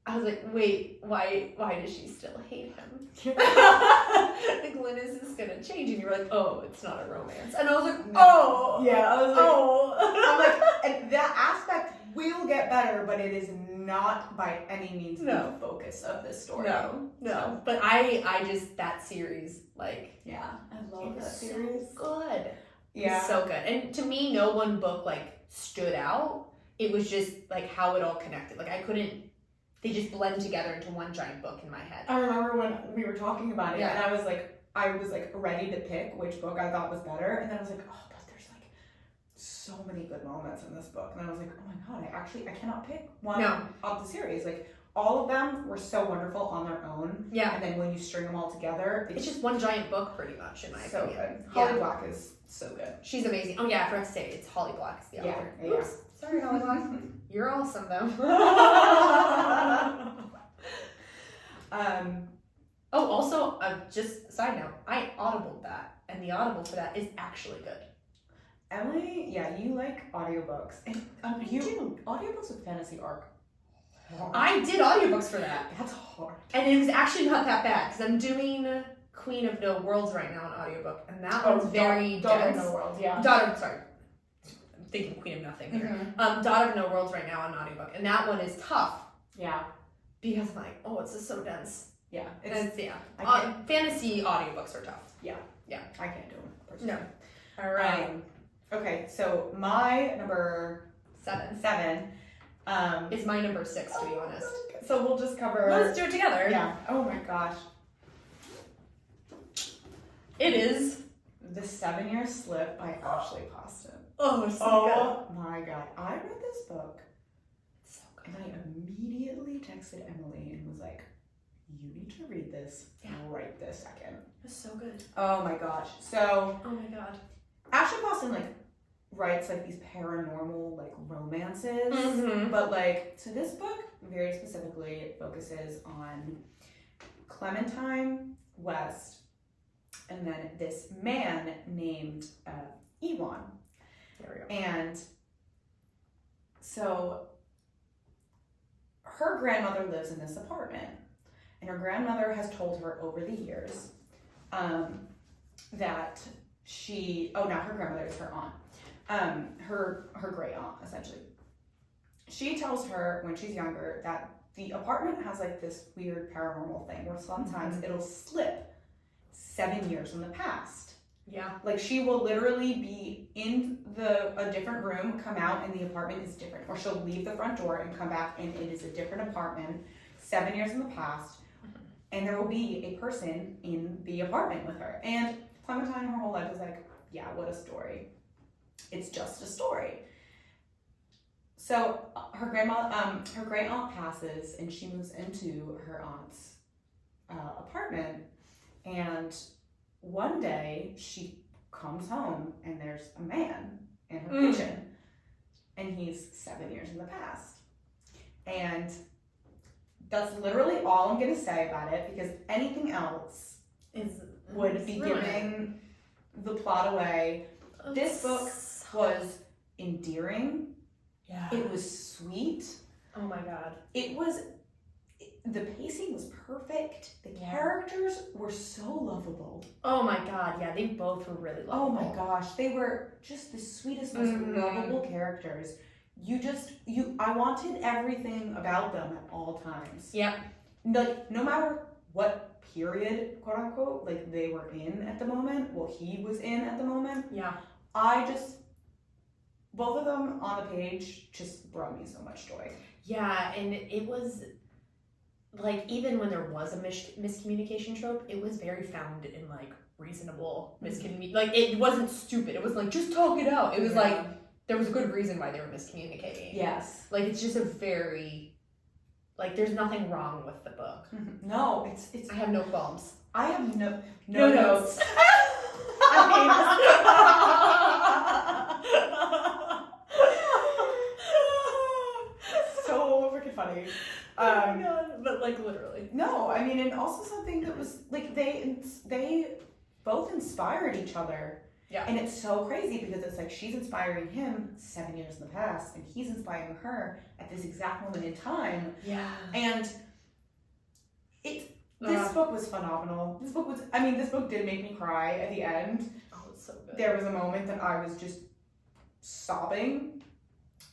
I was like, wait, why does she still hate him? Like, Lynn, is this gonna change? And you were like, oh, it's not a romance, and I was like, oh, Yeah, I was like, oh. I'm like, and that aspect will get better, but it is not by any means the focus of this story. No. So. But I just, that series, like, Yeah, I love that so series. good. Yeah. It's so good. And to me, no one book, like, stood out. It was just, like, how it all connected. Like, they just blend together into one giant book in my head. I remember when we were talking about it, Yeah. and I was like ready to pick which book I thought was better, and then I was like, oh, but there's like so many good moments in this book, and I was like, oh my god, I cannot pick one of the series. Like, all of them were so wonderful on their own. Yeah. And then when you string them all together, It's just one giant book, pretty much, in my so opinion. good. Holly Black is so good. She's amazing. Oh, yeah, I forgot to say, it's Holly Black is the author. Yeah. Oops. Sorry, Holly Black. You're awesome, though. Oh, also, just side note, I audibled that, and the audible for that is actually good. Emily, yeah, you like audiobooks. And audiobooks with fantasy are hard. I did audiobooks for that. That's hard. And it was actually not that bad, because I'm doing Queen of No Worlds right now on audiobook, and that one's very Daughter dense. of No World, yeah. Sorry. I'm thinking Queen of Nothing here. Mm-hmm. Daughter of No Worlds right now on audiobook, and that one is tough. Yeah. Because I'm like, oh, it's just so dense. Yeah. Fantasy audiobooks are tough. Yeah. I can't do them personally. No. All right. Okay, so my number 7 is is my number 6, to be honest. So we'll just cover. Let's do it together. Yeah. Oh my gosh. It is The 7-Year Slip by Ashley Poston. Oh, so Oh my god. I read this book good. So good. and I immediately texted Emily and was like, you need to read this right this second. It's so good. Oh my gosh. So Oh my god. Ashley Poston writes these paranormal romances. Mm-hmm. But so this book very specifically it focuses on Clementine West and then this man named Ewan. There we go. And so her grandmother lives in this apartment, and her grandmother has told her over the years that her grandmother is her aunt, her great aunt essentially. She tells her when she's younger that the apartment has this weird paranormal thing where sometimes it'll slip 7 years in the past. Yeah. She will literally be in a different room, come out, and the apartment is different. Or she'll leave the front door and come back, and it is a different apartment 7 years in the past. And there will be a person in the apartment with her. And Clementine, her whole life, is yeah, what a story. It's just a story. So her great aunt passes, and she moves into her aunt's apartment. And one day she comes home, and there's a man in her kitchen, and he's 7 years in the past. And that's literally all I'm gonna say about it, because anything else would be giving the plot away. This book was endearing. Yeah. It was sweet. Oh my god. The pacing was perfect. The characters were so lovable. Oh my god, yeah, they both were really lovable. Oh my gosh, they were just the sweetest, most lovable characters. I wanted everything about them at all times. Yeah. No matter what period, quote unquote, they were in at the moment, he was in at the moment. Yeah. Both of them on the page just brought me so much joy. Yeah, and it was, even when there was a miscommunication trope, it was very found in, reasonable miscommunication. Like, it wasn't stupid. It was like, just talk it out. It was like, there was a good reason why they were miscommunicating. Yes. Like, it's just a very, like, there's nothing wrong with the book. No, it's. I have no qualms. I have no notes. So freaking funny. Oh my god, but like literally. No, I mean, and also something that was like they both inspired each other. Yeah. And it's so crazy because it's like she's inspiring him 7 years in the past, and he's inspiring her at this exact moment in time. Yeah. And this book was phenomenal. This book did make me cry at the end. Oh, it's so good. There was a moment that I was just sobbing.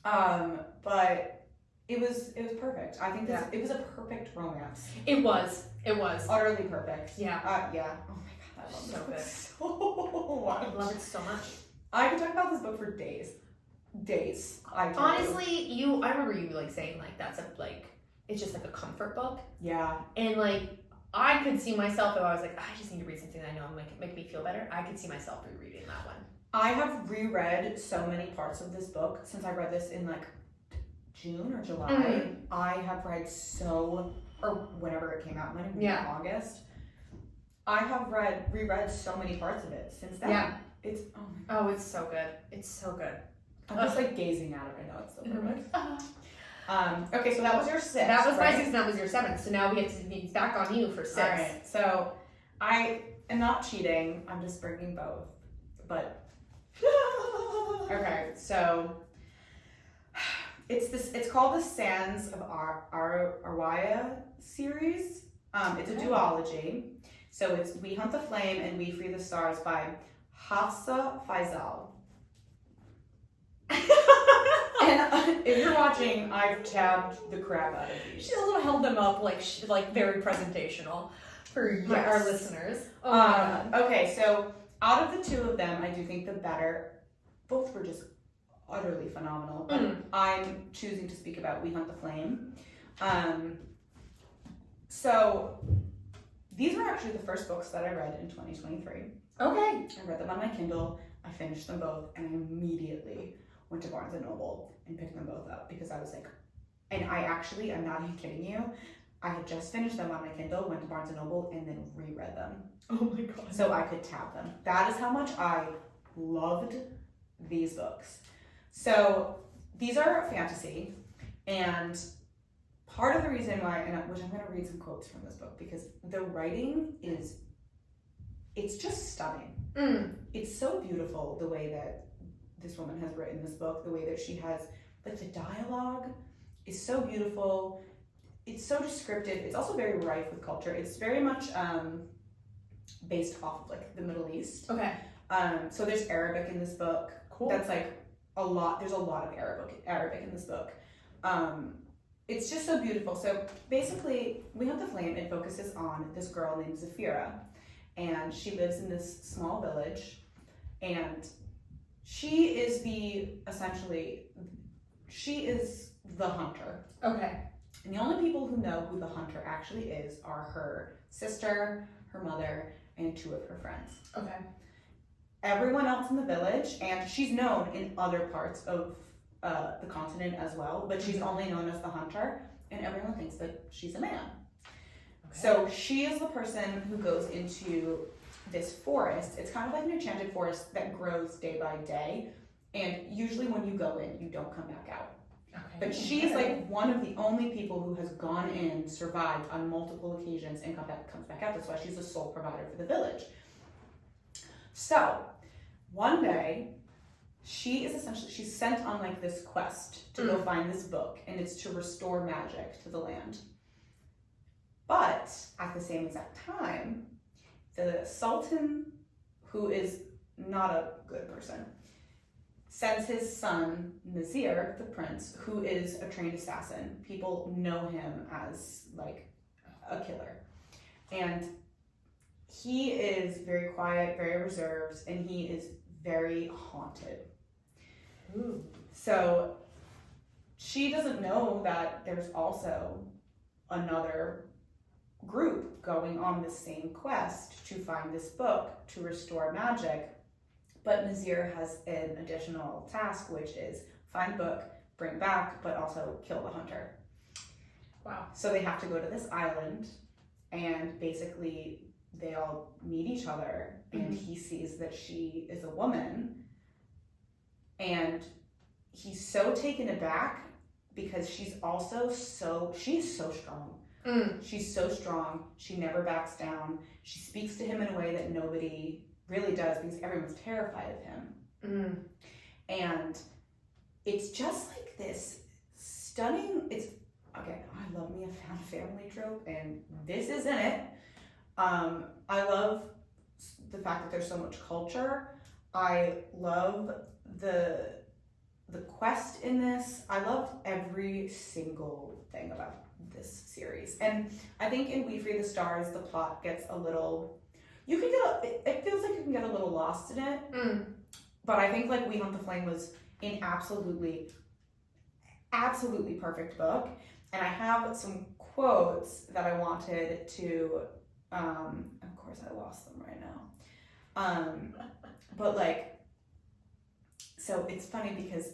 But it was perfect. I think it was a perfect romance. It was. Utterly perfect. Yeah. Yeah. Oh my god, I love So this good. book so much. I love it so much. I could talk about this book for days. Honestly, I remember you like saying like that's it's just like a comfort book. Yeah. And like I could see myself if I was like, I just need to read something that I know will make me feel better. I could see myself rereading that one. I have reread so many parts of this book since I read this in like June or July. Mm-hmm. I have read or whenever it came out, might have been in August. I have reread so many parts of it since then. Yeah. It's it's so good. It's so good. I'm just like gazing at it right now. It's so perfect. Okay, so that was your 6. That was right? my 6 and that was your 7. So now we have to be back on you for 6. Alright, so I am not cheating. I'm just bringing both. But okay, so it's called the Sands of Arawiya series. It's a duology. So it's We Hunt the Flame and We Free the Stars by Hafsah Faizal. And if you're watching, I've tabbed the crap out of these. She also held them up like very presentational for our listeners. Oh my god. Okay, so out of the 2 of them, I do think the better. Both were just utterly phenomenal. But I'm choosing to speak about We Hunt the Flame. So these were actually the first books that I read in 2023. Okay. I read them on my Kindle. I finished them both, and I immediately went to Barnes & Noble and picked them both up because I was like, and I'm not even kidding you, I had just finished them on my Kindle, went to Barnes & Noble, and then reread them. Oh my god. So I could tab them. That is how much I loved these books. So these are fantasy, and part of the reason why, which I'm going to read some quotes from this book because the writing it's just stunning. It's so beautiful the way that this woman has written this book, the way that she has, like the dialogue is so beautiful. It's so descriptive. It's also very rife with culture. It's very much based off of like the Middle East. Okay. So there's Arabic in this book. Cool. That's like there's a lot of Arabic in this book. It's just so beautiful. So basically, We Hunt the Flame, it focuses on this girl named Zafira. And she lives in this small village. And she is the hunter. Okay. And the only people who know who the hunter actually is are her sister, her mother, and 2 of her friends. Okay. Everyone else in the village, and she's known in other parts of the continent as well, but she's only known as the hunter, and everyone thinks that she's a man. Okay. So she is the person who goes into this forest. It's kind of like an enchanted forest that grows day by day, and usually when you go in, you don't come back out. Okay. But she's like one of the only people who has gone in, survived on multiple occasions, and comes back out. That's why she's the sole provider for the village. So one day, she's sent on like this quest to go find this book, and it's to restore magic to the land. But at the same exact time, the Sultan, who is not a good person, sends his son, Nazir, the prince, who is a trained assassin. People know him as like a killer. And he is very quiet, very reserved, and he is very haunted. Ooh. So she doesn't know that there's also another group going on the same quest to find this book to restore magic. But Nazir has an additional task, which is find book, bring back, but also kill the hunter. Wow. So they have to go to this island, and basically they all meet each other, and he sees that she is a woman, and he's so taken aback because she's so strong. She's so strong. She never backs down. She speaks to him in a way that nobody really does because everyone's terrified of him. And it's just like this stunning, okay, I love me a found family trope, and this is in it. I love the fact that there's so much culture. I love the quest in this. I loved every single thing about this series. And I think in We Free the Stars, the plot gets a little, it feels like you can get a little lost in it. But I think like We Hunt the Flame was an absolutely perfect book. And I have some quotes that I wanted to, of course I lost them right now. But like, so it's funny because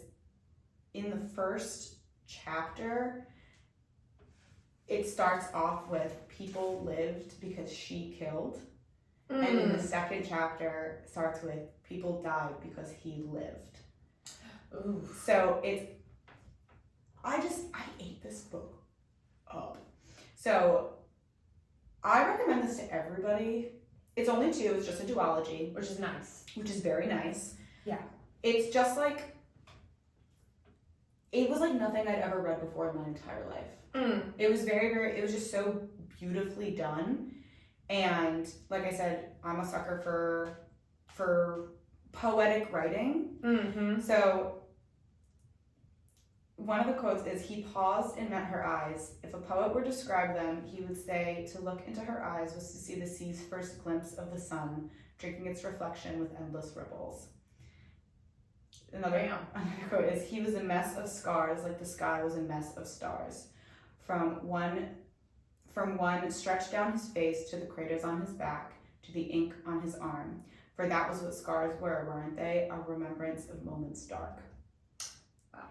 in the first chapter, it starts off with people lived because she killed. And in the second chapter, it starts with people died because he lived. Ooh. So I ate this book up. So I recommend this to everybody. It's only 2, it's just a duology. Which is nice. Which is very nice. Yeah. It's just like, it was like nothing I'd ever read before in my entire life. It was it was just so beautifully done. And like I said, I'm a sucker for poetic writing. So one of the quotes is, he paused and met her eyes. If a poet were to describe them, he would say to look into her eyes was to see the sea's first glimpse of the sun, drinking its reflection with endless ripples. Another quote is, he was a mess of scars like the sky was a mess of stars. From one stretched down his face to the craters on his back, to the ink on his arm. For that was what scars were, weren't they? A remembrance of moments dark. Wow.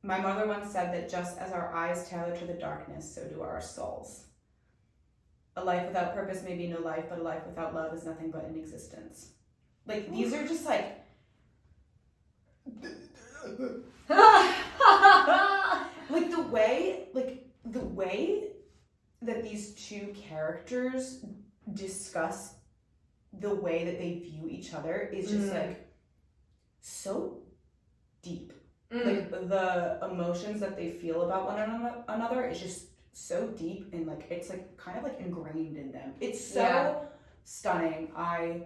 My mother once said that just as our eyes tailor to the darkness, so do our souls. A life without purpose may be no life, but a life without love is nothing but an existence. Like, these are just like... like the way that these two characters discuss the way that they view each other is just like so deep. Like the emotions that they feel about one another is just so deep, and like it's like kind of like ingrained in them. It's so stunning. I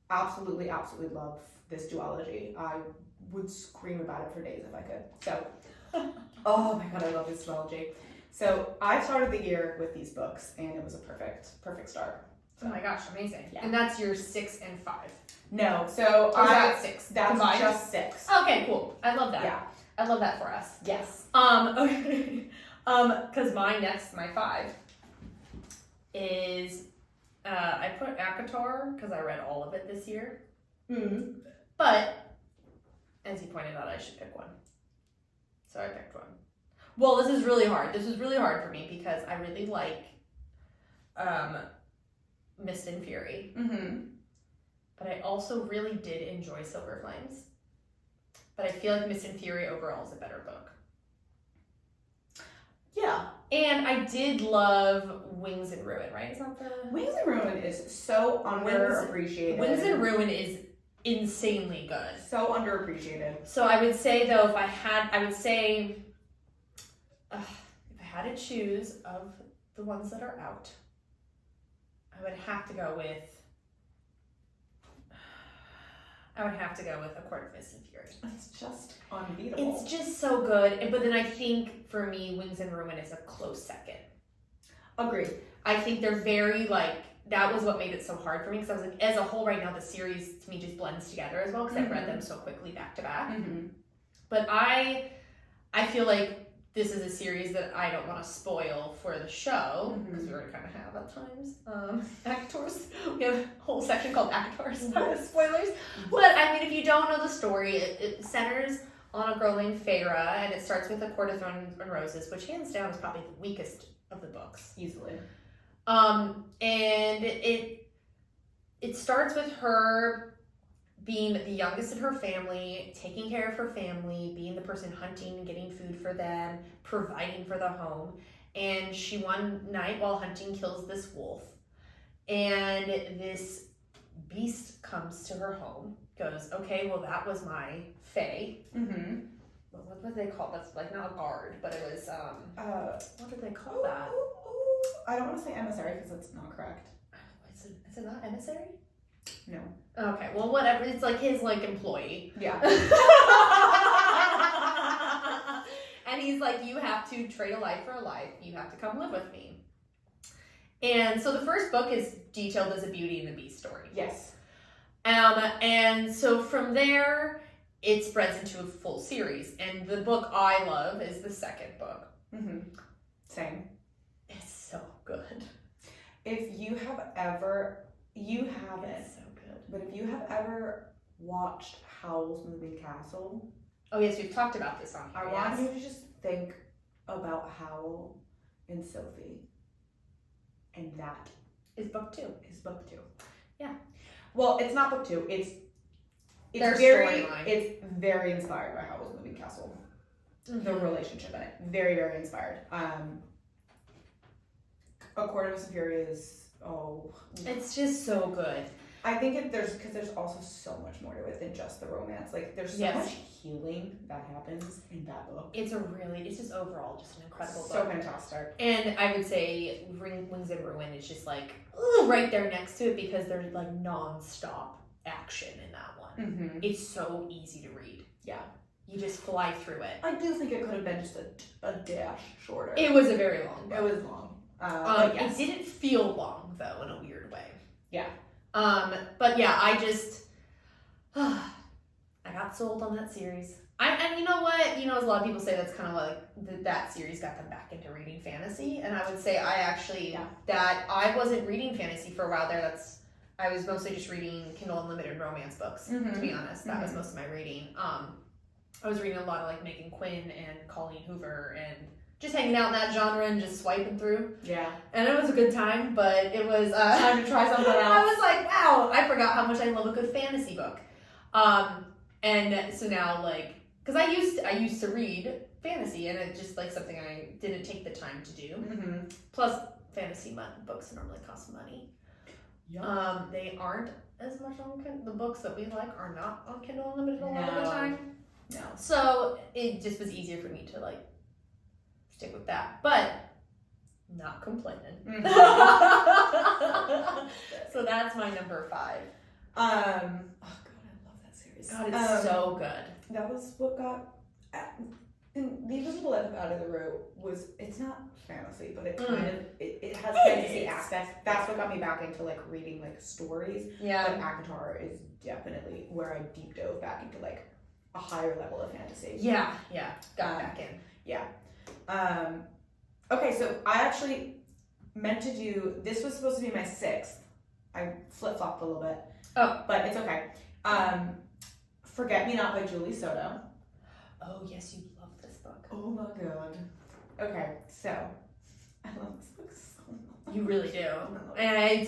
absolutely love this duology. I would scream about it for days if I could. So, oh my god, I love this duology. So I started the year with these books, and it was a perfect start. So. Oh my gosh, amazing! Yeah. And that's your 6 and 5. No, so that's 6. That's combined? just 6. Okay, cool. I love that. Yeah, I love that for us. Yes. Okay. Because my 5 is I put ACOTAR because I read all of it this year. But as you pointed out, I should pick one. So I picked one. Well, this is really hard. This was really hard for me because I really like Mist and Fury. But I also really did enjoy Silver Flames. But I feel like Mist and Fury overall is a better book. Yeah. And I did love Wings and Ruin, right? Is that the... Wings and Ruin is so underappreciated. Wings and Ruin is insanely good. So underappreciated. So I would say though, if I had to choose of the ones that are out, I would have to go with A Court of Mist and Fury. It's just unbeatable. It's just so good. But then I think for me, Wings and Ruin is a close second. Agreed. I think they're very that was what made it so hard for me, because I was like, as a whole right now, the series to me just blends together as well, because I've read them so quickly back to back. But I feel like this is a series that I don't want to spoil for the show, because we already kind of have at times. Actors. We have a whole section called Actors. Spoilers. But, I mean, if you don't know the story, it centers on a girl named Feyre, and it starts with A Court of Thorns and Roses, which hands down is probably the weakest of the books. Easily. And it starts with her being the youngest in her family, taking care of her family, being the person hunting and getting food for them, providing for the home. And she one night while hunting kills this wolf. And this beast comes to her home, goes, okay, well that was my fae. What did they call that's like not a guard, but it was what did they call that? I don't want to say emissary because that's not correct. Is it not emissary? No. Okay, well whatever. It's like his employee. Yeah. And he's like, you have to trade a life for a life. You have to come live with me. And so the first book is detailed as a Beauty and the Beast story. Yes. And so from there, it spreads into a full series. And the book I love is the second book. Same. It's so good. If you have ever, you haven't. It's so good. But if you have ever watched Howl's Moving Castle. Oh yes, we've talked about this on here. I want you to just think about Howl and Sophie. And that is book 2. Is book 2. Yeah. Well, it's not book 2. It's their very storyline. It's very inspired by Howl's Moving Castle. The relationship in it. Very, very inspired. A Court of Fury is it's just so good. I think because there's also so much more to it than just the romance. Like there's so much healing that happens in that book. It's just overall just an incredible book. So fantastic. And I would say Wings of Ruin is just right there next to it because there's non-stop action in that one. It's so easy to read. Yeah. You just fly through it. I do think it could have been just a dash shorter. It was a very long book. It was long. It didn't feel long though in a weird way. Yeah. But yeah, I got sold on that series. And you know what? As a lot of people say that's kind of that series got them back into reading fantasy. And I would say that I wasn't reading fantasy for a while there. I was mostly just reading Kindle Unlimited romance books, to be honest. That was most of my reading. I was reading a lot of Meghan Quinn and Colleen Hoover and just hanging out in that genre and just swiping through. Yeah. And it was a good time, but it was time to try something else. I was like, wow, I forgot how much I love a good fantasy book. And so now because I used to read fantasy and it's just something I didn't take the time to do. Plus fantasy books normally cost money. Yep. They aren't as much on the books that we like are not on Kindle Unlimited a lot of the time. No. So it just was easier for me to stick with that. But not complaining. So that's my number 5. Oh god, I love that series. God, it's so good. That was what got The Invisible Life of Addie LaRue it's not fantasy, but it kind of it has fantasy aspects. That's what got me back into reading stories. Yeah. But ACOTAR is definitely where I deep dove back into a higher level of fantasy. Yeah. Got back in. Yeah. Okay, so I actually meant to do this was supposed to be my 6th. I flip-flopped a little bit. Oh, but it's okay. Forget Me Not by Julie Soto. Oh yes, you love this book. Oh my god. Okay, so I love this book so much. You really do. And I'm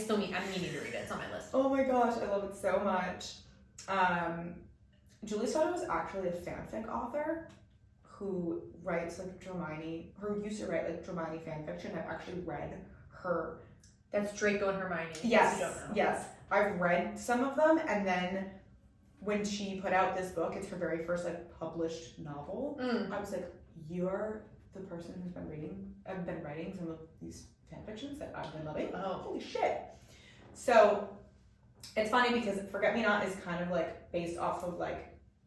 meaning to read it. It's on my list. Oh my gosh, I love it so much. Julie Soto is actually a fanfic author who writes who used to write Hermione fanfiction. I've actually read her. That's Draco and Hermione. Yes, yes. I've read some of them, and then when she put out this book, it's her very first published novel. I was like, you're the person who's been writing some of these fanfictions that I've been loving. Oh, holy shit! So it's funny because Forget Me Not is kind of based off of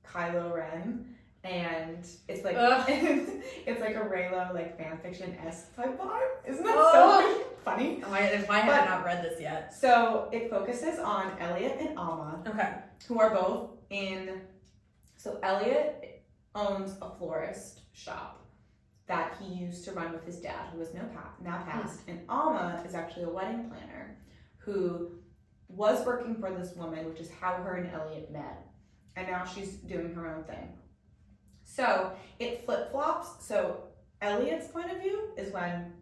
Kylo Ren. And it's it's a Raylo fanfiction-esque type vibe. Isn't that so funny? If I have not read this yet. So it focuses on Elliot and Alma. Okay. Who are both so Elliot owns a florist shop that he used to run with his dad, who is now passed. And Alma is actually a wedding planner who was working for this woman, which is how her and Elliot met. And now she's doing her own thing. So it flip-flops. So Elliot's point of view is when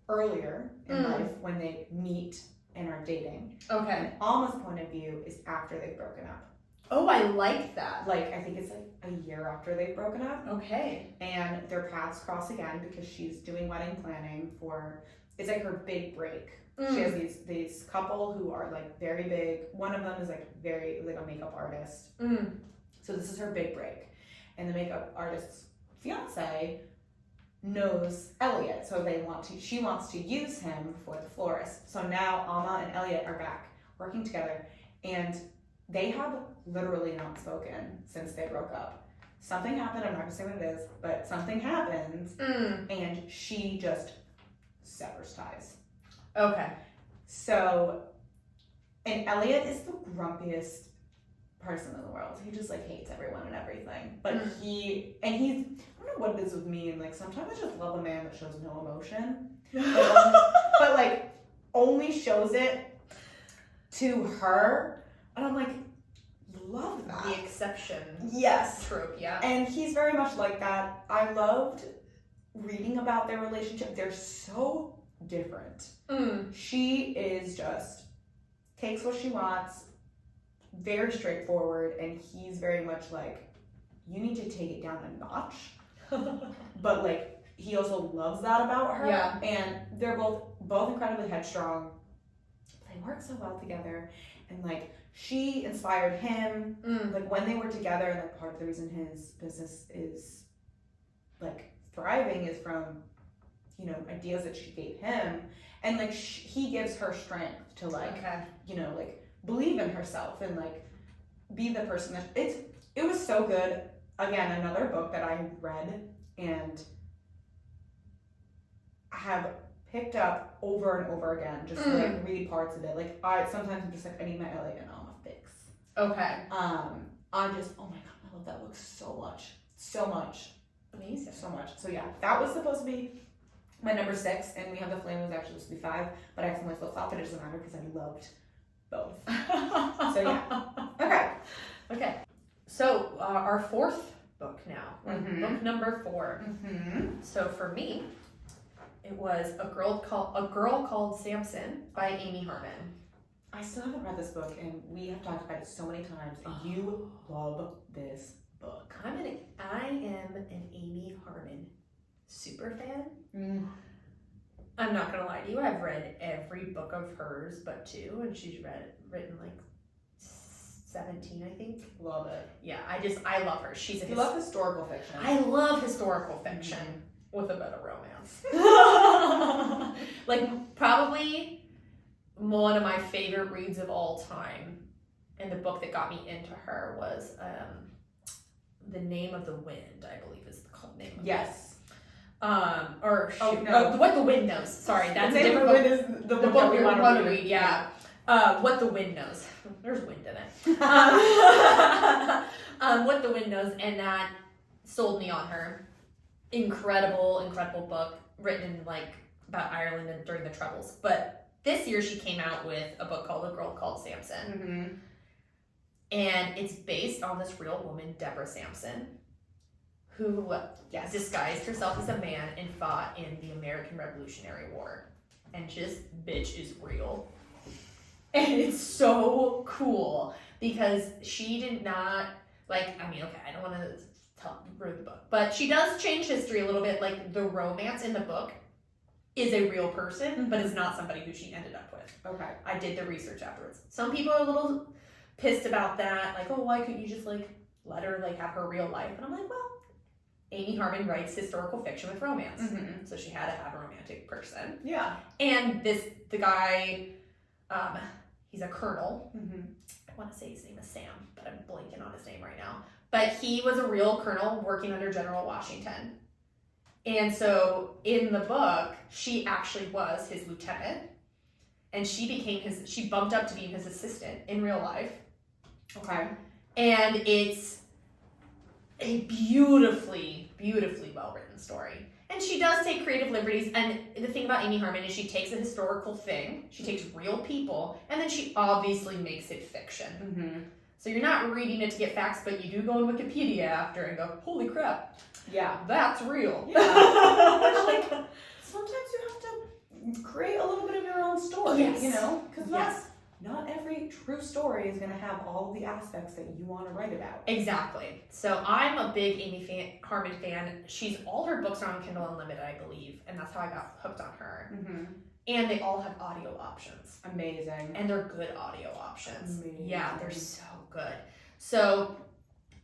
earlier in life, when they meet and are dating. Okay. And Alma's point of view is after they've broken up. Oh, I like that. Like, I think it's like a year after they've broken up. Okay. And their paths cross again because she's doing wedding planning for, it's like her big break. She has these couple who are like very big. One of them is like a makeup artist. So this is her big break. And the makeup artist's fiance knows Elliot. So she wants to use him for the florist. So now Alma and Elliot are back working together. And they have literally not spoken since they broke up. Something happened, I'm not gonna say what it is, but something happens, and she just severs ties. Okay. So, and Elliot is the grumpiest person in the world. He just like hates everyone and everything. But he's, I don't know what it is with me, and like sometimes I just love a man that shows no emotion. But like only shows it to her. And I'm like, love that. The exception. Yes. Trope, yeah. And he's very much like that. I loved reading about their relationship. They're so different. She is just, takes what she wants, very straightforward, and he's very much like, you need to take it down a notch. But like, he also loves that about her. Yeah. And they're both incredibly headstrong. They work so well together. And like, she inspired him, like when they were together, like part of the reason his business is like thriving is from, you know, ideas that she gave him. And like he gives her strength to like, you know, like believe in herself and like be the person that it was so good. Again, another book that I read and have picked up over and over again, just to like read parts of it. Like sometimes I'm just like, I need my Elliot and Alma fix. Okay. I'm just, oh my god, I love that book so much. Amazing. So much. So yeah, that was supposed to be my number 6, and We Have the Flame was actually supposed to be 5, but I accidentally flip-flopped, but it doesn't matter because I loved both. So yeah. Okay. So our fourth book now. Book number 4. So for me, it was a girl called Samson by Amy Harmon. I still haven't read this book, and we have talked about it so many times, and you love this book. I am an Amy Harmon super fan. I'm not gonna lie to you, I've read every book of hers but 2, and she's written like 17, I think. Love it. Yeah, I love her. You love historical fiction. I love historical fiction with a bit of romance. Like probably one of my favorite reads of all time, and the book that got me into her was The Name of the Wind, I believe is the name of it. What the Wind Knows. Sorry, that's a different book. Is the book we want to read. Yeah. What the Wind Knows. There's wind in it. What the Wind Knows, and that sold me on her. Incredible book written in like about Ireland and during the Troubles. But this year she came out with a book called A Girl Called Samson. And it's based on this real woman, Deborah Samson, who disguised herself as a man and fought in the American Revolutionary War. And just, bitch is real. And it's so cool because she did not, I don't want to ruin the book, but she does change history a little bit. Like, the romance in the book is a real person, but is not somebody who she ended up with. Okay. I did the research afterwards. Some people are a little pissed about that, like, oh, why couldn't you just, let her, have her real life? And I'm like, well, Amy Harmon writes historical fiction with romance, so she had to have a romantic person. Yeah. And the guy, he's a colonel. I want to say his name is Sam, but I'm blanking on his name right now. But he was a real colonel working under General Washington. And so in the book, she actually was his lieutenant, and she bumped up to being his assistant in real life. Okay. And it's a beautifully well written story. And she does take creative liberties, and the thing about Amy Harmon is she takes a historical thing, she takes real people, and then she obviously makes it fiction. Mm-hmm. So you're not reading it to get facts, but you do go on Wikipedia after and go, holy crap, Yeah. that's real. Yeah. Like, sometimes you have to create a little bit of your own story, Yes. you know? Because Yes. not every true story is going to have all the aspects that you want to write about. Exactly. So I'm a big Amy Harmon fan. All her books are on Kindle Unlimited, I believe, and that's how I got hooked on her. Mm-hmm. And they all have audio options. Amazing. And they're good audio options. Amazing. Yeah, they're so good. So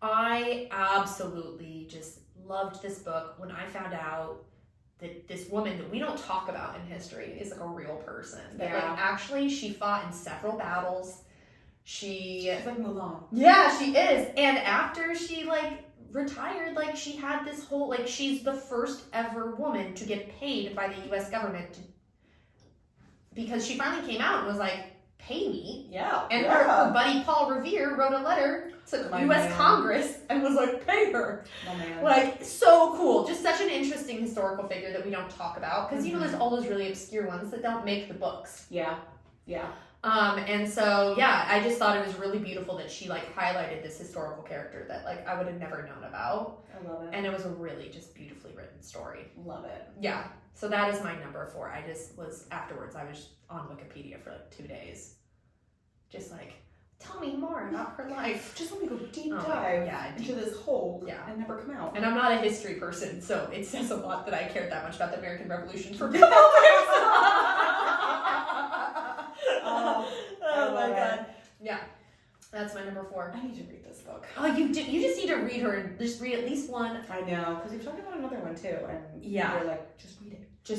I absolutely just loved this book when I found out that this woman that we don't talk about in history is like a real person. That like actually she fought in several battles. She's like Mulan. Yeah, she is. And after she like retired, like she had this whole like she's the first ever woman to get paid by the US government because she finally came out and was like, pay me. Yeah. And her buddy Paul Revere wrote a letter to US Congress and was like, pay her. Oh, man. Like, so cool. Just such an interesting historical figure that we don't talk about. Because, you know, there's all those really obscure ones that don't make the books. Yeah. Yeah. And so, yeah, I just thought it was really beautiful that she, like, highlighted this historical character that, like, I would have never known about. I love it. And it was a really just beautifully written story. Love it. Yeah. So that is my number 4. I just was, afterwards, I was on Wikipedia for, like, 2 days. Just, like, tell me more about her life. Just let me go deep dive into this hole and never come out. And I'm not a history person, so it says a lot that I cared that much about the American Revolution for people. Oh my god. Yeah. That's my number 4. I need to read this book. Oh, you do. You just need to read her and just read at least one. I know, because you've talked about another one too, and you're like, just read it. So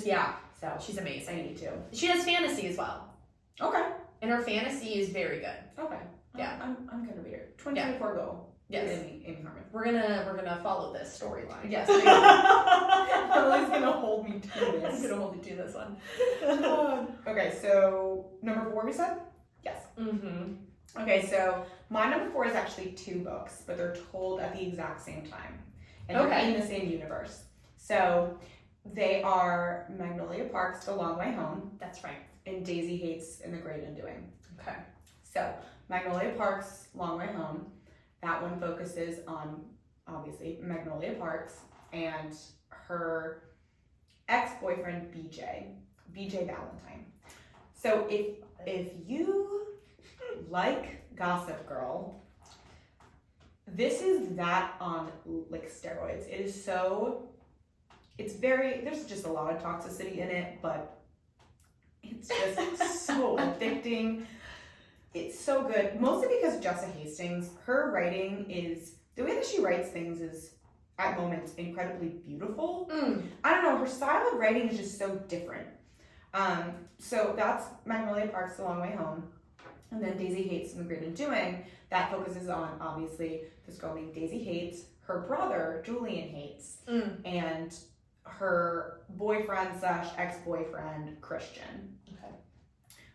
she's amazing. I need to. She has fantasy as well. Okay. And her fantasy is very good. Okay. Yeah. I'm gonna read it. 2024 goal. Yes. Amy Harmon. We're gonna follow this storyline. Yes. Emily's gonna hold me to this. I'm gonna hold you to this one. Okay, so number 4 we said? Yes. Mm-hmm. Okay, so my number 4 is actually 2 books, but they're told at the exact same time. And they're in the same universe. So they are Magnolia Park's The Long Way Home. That's right. And Daisy Hates in the Great Undoing. Okay. So Magnolia Park's Long Way Home, that one focuses on, obviously, Magnolia Parks and her ex-boyfriend, BJ Valentine. So if you like Gossip Girl, this is that on like steroids. It is so, there's just a lot of toxicity in it, but it's just so addicting. It's so good, mostly because Jessa Hastings, her writing is, the way that she writes things is at moments incredibly beautiful. I don't know, her style of writing is just so different. So that's Magnolia Park's The Long Way Home. And then Daisy Hates in the Great Undoing, that focuses on, obviously, this girl named Daisy Hates, her brother, Julian Hates, and her boyfriend / ex-boyfriend, Christian. Okay.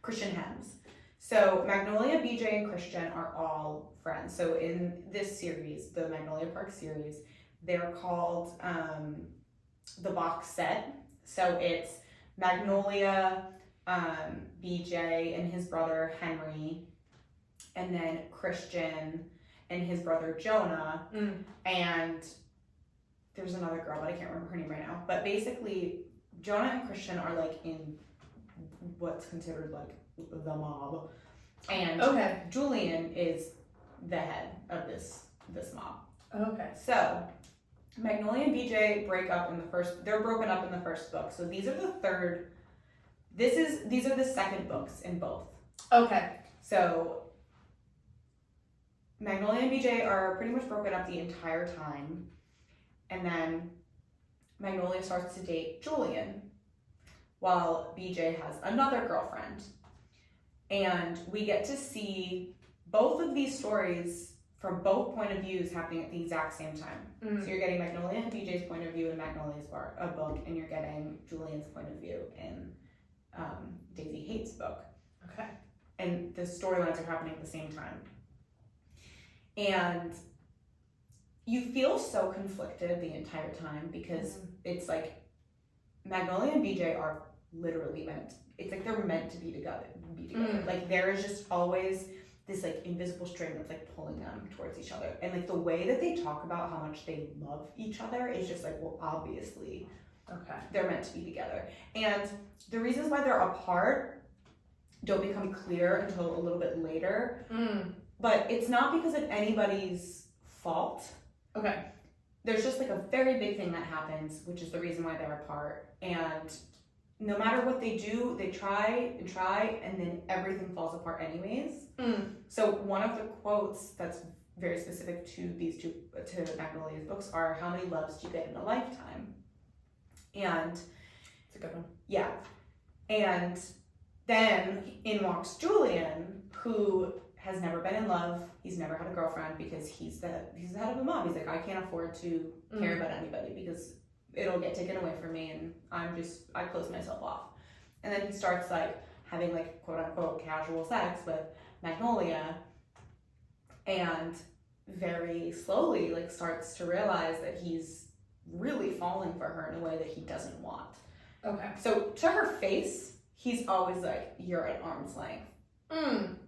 Christian Hems. So Magnolia, BJ, and Christian are all friends. So in this series, the Magnolia Park series, they're called the box set. So it's Magnolia, BJ and his brother Henry, and then Christian and his brother Jonah, and there's another girl, but I can't remember her name right now. But basically, Jonah and Christian are like in what's considered like the mob, and Julian is the head of this mob. Okay. So Magnolia and BJ they're broken up in the first book. So these are the second books in both. Okay. So Magnolia and BJ are pretty much broken up the entire time. And then Magnolia starts to date Julian while BJ has another girlfriend. And we get to see both of these stories from both point of views happening at the exact same time. So you're getting Magnolia and BJ's point of view in Magnolia's book, and you're getting Julian's point of view in Daisy Hates' book. Okay. And the storylines are happening at the same time. And you feel so conflicted the entire time because it's like Magnolia and BJ are literally it's like they're meant to be together. Like there is just always this like invisible string that's like pulling them towards each other. And like the way that they talk about how much they love each other is just like, well, obviously they're meant to be together. And the reasons why they're apart don't become clear until a little bit later. But it's not because of anybody's fault. Okay. There's just like a very big thing that happens, which is the reason why they're apart. And no matter what they do, they try, and then everything falls apart anyways. So one of the quotes that's very specific to to Magnolia's books are, how many loves do you get in a lifetime? And it's a good one. Yeah. And then in walks Julian, who has never been in love. He's never had a girlfriend because he's the head of a mob. He's like, I can't afford to care about anybody because it'll get taken away from me, and I close myself off. And then he starts like having like quote unquote casual sex with Magnolia, and very slowly like starts to realize that he's really falling for her in a way that he doesn't want. Okay. So to her face, he's always like, you're at arm's length.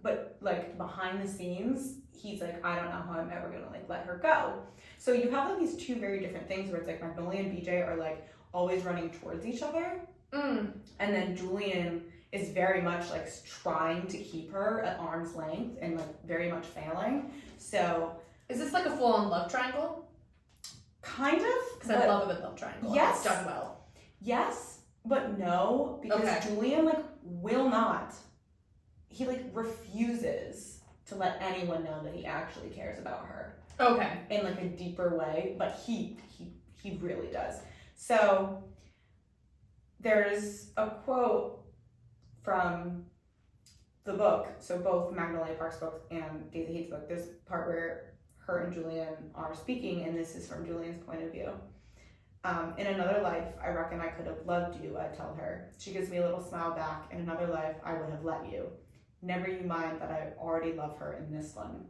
But like behind the scenes, he's like, I don't know how I'm ever gonna like let her go. So you have like these two very different things where it's like Magnolia and BJ are like always running towards each other. And then Julian is very much like trying to keep her at arm's length and like very much failing. So is this like a full-on love triangle? Kind of. Because I love a good love triangle. Yes. It's done well. Yes, but no, because Julian like will not. He like refuses to let anyone know that he actually cares about her. Okay. In like a deeper way, but he really does. So there's a quote from the book, so both Magnolia Park's book and Daisy Hate's book, there's a part where her and Julian are speaking, and this is from Julian's point of view. In another life, I reckon I could have loved you, I tell her. She gives me a little smile back. In another life, I would have let you. Never you mind that I already love her in this one.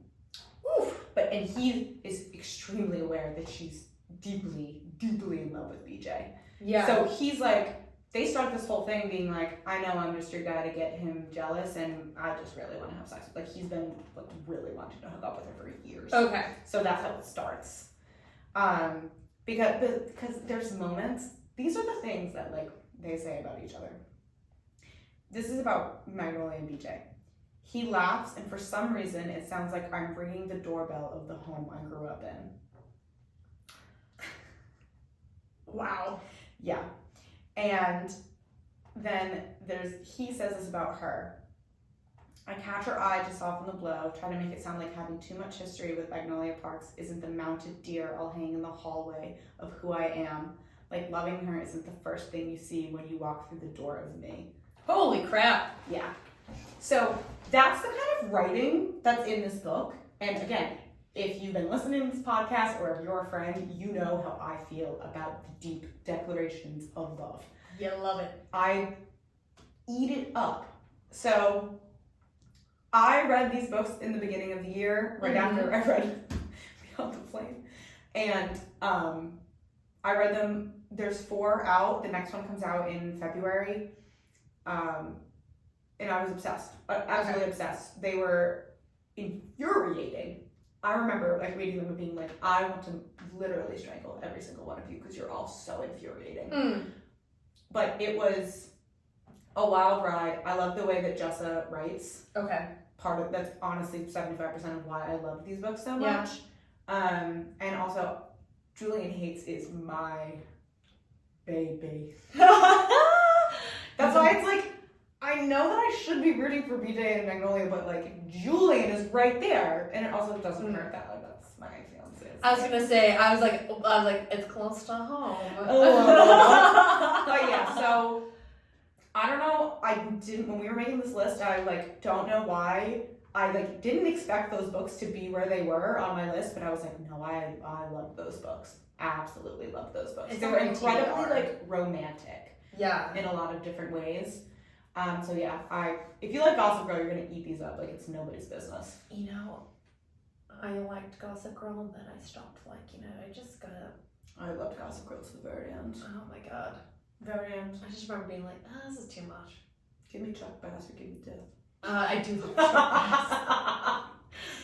Oof. And he is extremely aware that she's deeply, deeply in love with BJ. Yeah. So he's like, they start this whole thing being like, I know I'm just your guy to get him jealous, and I just really want to have sex. Like, he's been like really wanting to hook up with her for years. Okay. So that's how it starts. Because there's moments, these are the things that like they say about each other. This is about Magnolia and BJ. He laughs, and for some reason, it sounds like I'm ringing the doorbell of the home I grew up in. Wow. Yeah. And then he says this about her. I catch her eye to soften the blow, try to make it sound like having too much history with Magnolia Parks isn't the mounted deer I'll hang in the hallway of who I am. Like loving her isn't the first thing you see when you walk through the door of me. Holy crap. Yeah. So that's the kind of writing that's in this book. And again, if you've been listening to this podcast or if you're a friend, you know how I feel about the deep declarations of love. You love it. I eat it up. So I read these books in the beginning of the year, right after I read Beyond the Flame. And I read them. There's 4 out. The next one comes out in February. And I was obsessed. Absolutely obsessed. They were infuriating. I remember like reading them and being like, I want to literally strangle every single one of you because you're all so infuriating. But it was a wild ride. I love the way that Jessa writes. Okay. That's honestly 75% of why I love these books so much. And also, Julian Hates is my baby. That's why it's like, I know that I should be rooting for BJ and Magnolia, but like Julian is right there, and it also doesn't hurt that like that's my fiance. I was gonna say, I was like, it's close to home. But yeah, so I don't know. When we were making this list, I like don't know why I like didn't expect those books to be where they were on my list, but I was like, no, I love those books. Absolutely love those books. They were incredibly like romantic. Yeah. In a lot of different ways. So yeah, if you like Gossip Girl, you're gonna eat these up like it's nobody's business. You know, I liked Gossip Girl and then I stopped liking it. I just gotta. I loved Gossip Girl to the very end. Oh my god. Very end. I just remember being like, oh, this is too much. Give me Chuck Bass or give me death. I do love Chuck Bass.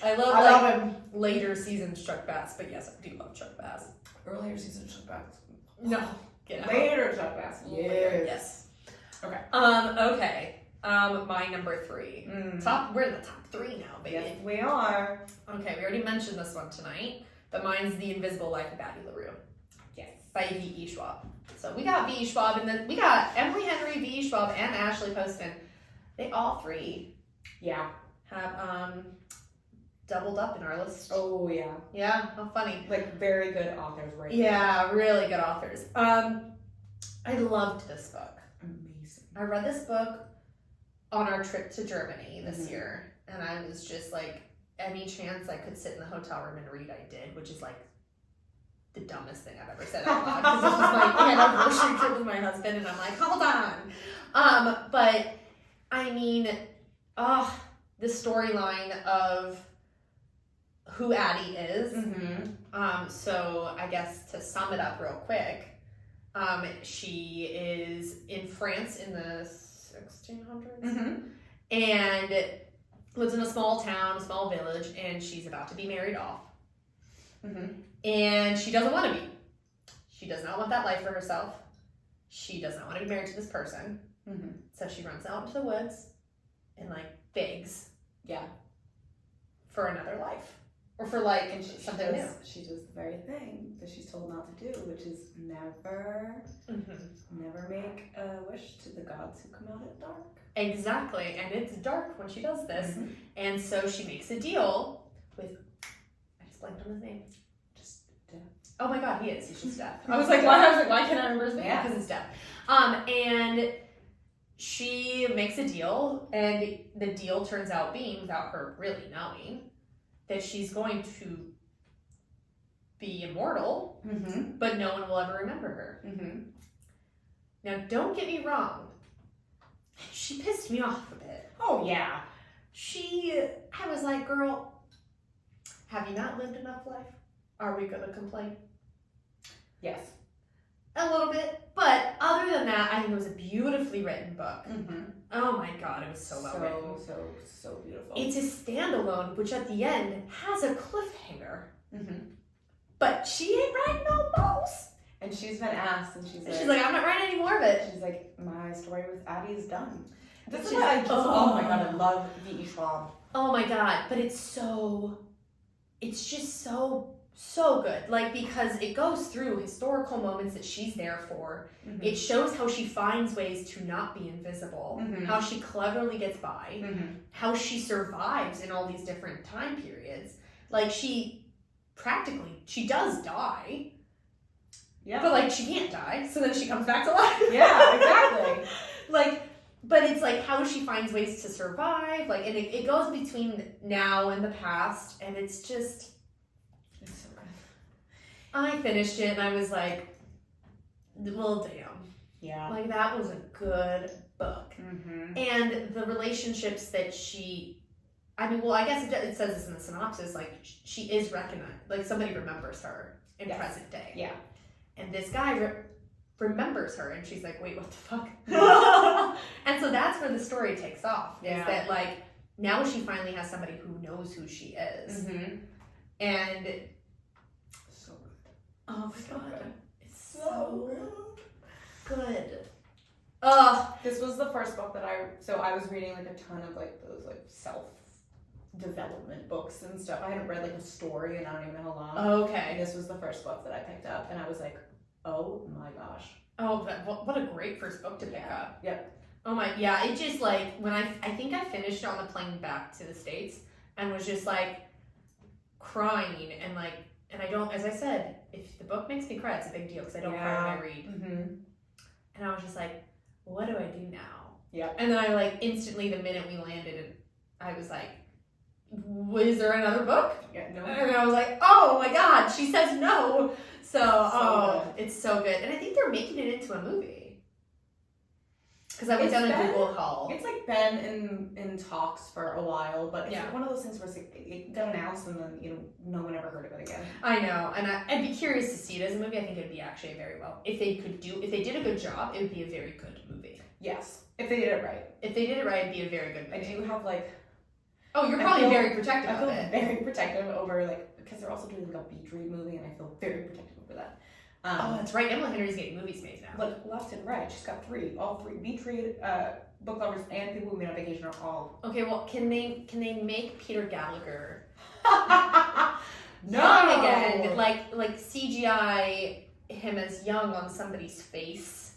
I love him. Later seasons Chuck Bass, but yes, I do love Chuck Bass. Earlier season Chuck Bass. No. Get out. Later Chuck Bass. Yes. Okay. Okay. My number 3. We're in the top 3 now, baby. Yes, we are. Okay, we already mentioned this one tonight, but mine's The Invisible Life of Addie LaRue. Yes. By V.E. Schwab. So we got V.E. Schwab, and then we got Emily Henry, V.E. Schwab, and Ashley Poston. They all 3 have doubled up in our list. Oh yeah. Yeah, how funny. Like very good authors right now. Yeah, really good authors. I loved this book. Amazing. I read this book on our trip to Germany this year, and I was just like, any chance I could sit in the hotel room and read, I did, which is like the dumbest thing I've ever said out loud, because this was like an anniversary trip with my husband, and I'm like, hold on. But I mean, the storyline of who Addie is. So I guess to sum it up real quick, she is in France in the 1600s, and lives in a small town, a small village, and she's about to be married off. And she doesn't want to be. She does not want that life for herself. She does not want to be married to this person. So she runs out into the woods and like begs for another life. Or for like something new. She does the very thing that she's told not to do, which is never make a wish to the gods who come out at dark. Exactly, and it's dark when she does this. And so she makes a deal with, I just blanked on his name. Just Death. Oh my god, he is. He's just Death. I was like, why can't I remember his name? Yeah. Because it's Death. And she makes a deal, and the deal turns out being, without her really knowing, that she's going to be immortal, but no one will ever remember her. Now, don't get me wrong. She pissed me off a bit. Oh, yeah. I was like, girl, have you not lived enough life? Are we going to complain? Yes. A little bit. But other than that, I think it was a beautifully written book. Oh my god, it was so well written. So beautiful. It's a standalone, which at the end has a cliffhanger. But she ain't writing no more. And she's been asked, and she's like, I'm not writing any more of it. She's like, my story with Addie is done. This is She's why like, oh my god, I love V.E. Schwab. Oh my god, but it's just so good. Like, because it goes through historical moments that she's there for. It shows how she finds ways to not be invisible, how she cleverly gets by, how she survives in all these different time periods. Like, she does die. Yeah. But, like, she can't die, so then she comes back to life. Yeah, exactly. But it's, like, how she finds ways to survive. Like, and it goes between now and the past, and it's just... It's so good. I finished it, and I was like, well, damn. Yeah. Like, that was a good book. And the relationships that I guess it says this in the synopsis, like, she is recognized. Like, somebody remembers her in present day. Yeah. And this guy remembers her, and she's like, wait, what the fuck? And so that's where the story takes off. Is that, like, now she finally has somebody who knows who she is. And... So good. Oh my god. Good. It's so good. This was the first book that I was reading, like, a ton of, like, those, like, self-development books and stuff. I hadn't read, like, a story in I don't even know how long. Okay. And this was the first book that I picked up, and I was like, oh my gosh. Oh, what a great first book to pick up. Yep. Oh my, yeah, it just, like, when I think I finished it on the plane back to the States, and was just, like, crying, and, like, and I don't, as I said, if the book makes me cry, it's a big deal, because I don't cry when I read. And I was just like, what do I do now? Yep. And then I, like, instantly, the minute we landed, and I was like, is there another book? Yeah, no. And I was like, oh my god, she says no. So good. It's so good. And I think they're making it into a movie. Because I went down a Google haul. It's like been in talks for a while, but it's Yeah. like one of those things where it's like, it got announced and then, no one ever heard of it again. I know, and I'd be curious to see it as a movie. I think it'd be actually very well. If they did a good job, it would be a very good movie. Yes, if they did it right. If they did it right, it'd be a very good movie. I do have like... Oh, you're probably very protective of it. I feel very protective over, like, because they're also doing like a beach read movie, and I feel very protective over that. Oh, that's right. Emily Henry's getting movies made now. Like, left and right. She's got all three. Beach read, book lovers, and people who went on vacation are all... Okay, well, can they make Peter Gallagher No! young again? Like CGI him as young on somebody's face,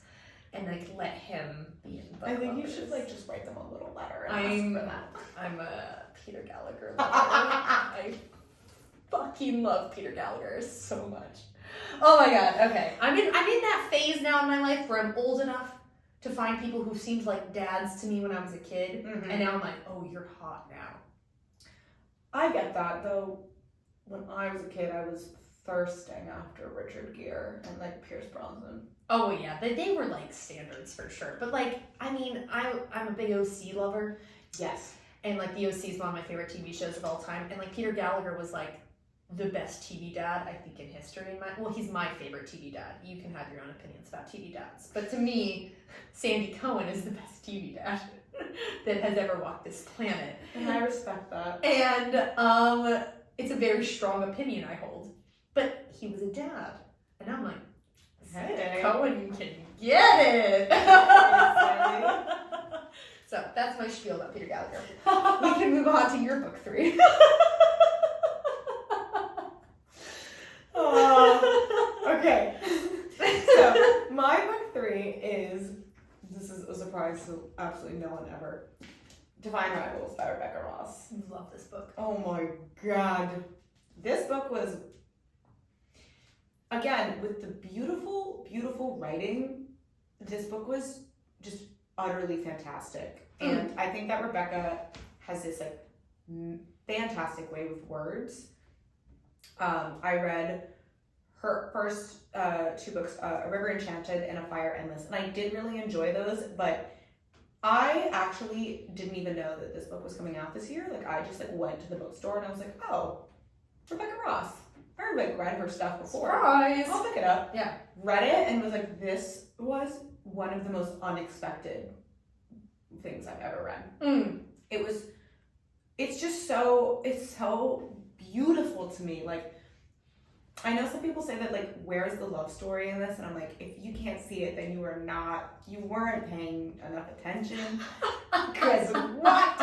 and like let him be in book I think lovers. you should like just write them a little letter and ask for that. I'm a Peter Gallagher lover. I fucking love Peter Gallagher so much. Oh my god, okay. I'm in that phase now in my life where I'm old enough to find people who seemed like dads to me when I was a kid, and now I'm like, oh, you're hot now. I get that, though. When I was a kid, I was thirsting after Richard Gere and like Pierce Brosnan. Oh yeah, they were like standards for sure. But like, I mean, I'm a big OC lover. Yes. And like the OC is one of my favorite TV shows of all time. And like Peter Gallagher was like the best TV dad I think in history. He's my favorite TV dad. You can have your own opinions about TV dads, but to me, Sandy Cohen is the best TV dad that has ever walked this planet. And I respect that. And it's a very strong opinion I hold. But he was a dad, and I'm like, Hey. Cohen can get it. So that's my spiel about Peter Gallagher. We can move on to your book 3. Okay. So my book 3 is, this is a surprise to absolutely no one ever, Divine Rivals by Rebecca Ross. Love this book. Oh my god. This book was, again, with the beautiful, beautiful writing, this book was just utterly fantastic. And I think that Rebecca has this like fantastic way with words. I read her first 2 books, A River Enchanted and A Fire Endless, and I did really enjoy those, but I actually didn't even know that this book was coming out this year. Like, I just like went to the bookstore and I was like, oh, Rebecca Ross. I like read her stuff before. Surprise! I'll pick it up. Yeah. Read it and was like, this was one of the most unexpected things I've ever read. It's so beautiful to me. Like, I know some people say that, like, where's the love story in this? And I'm like, if you can't see it, then you weren't paying enough attention. Because what?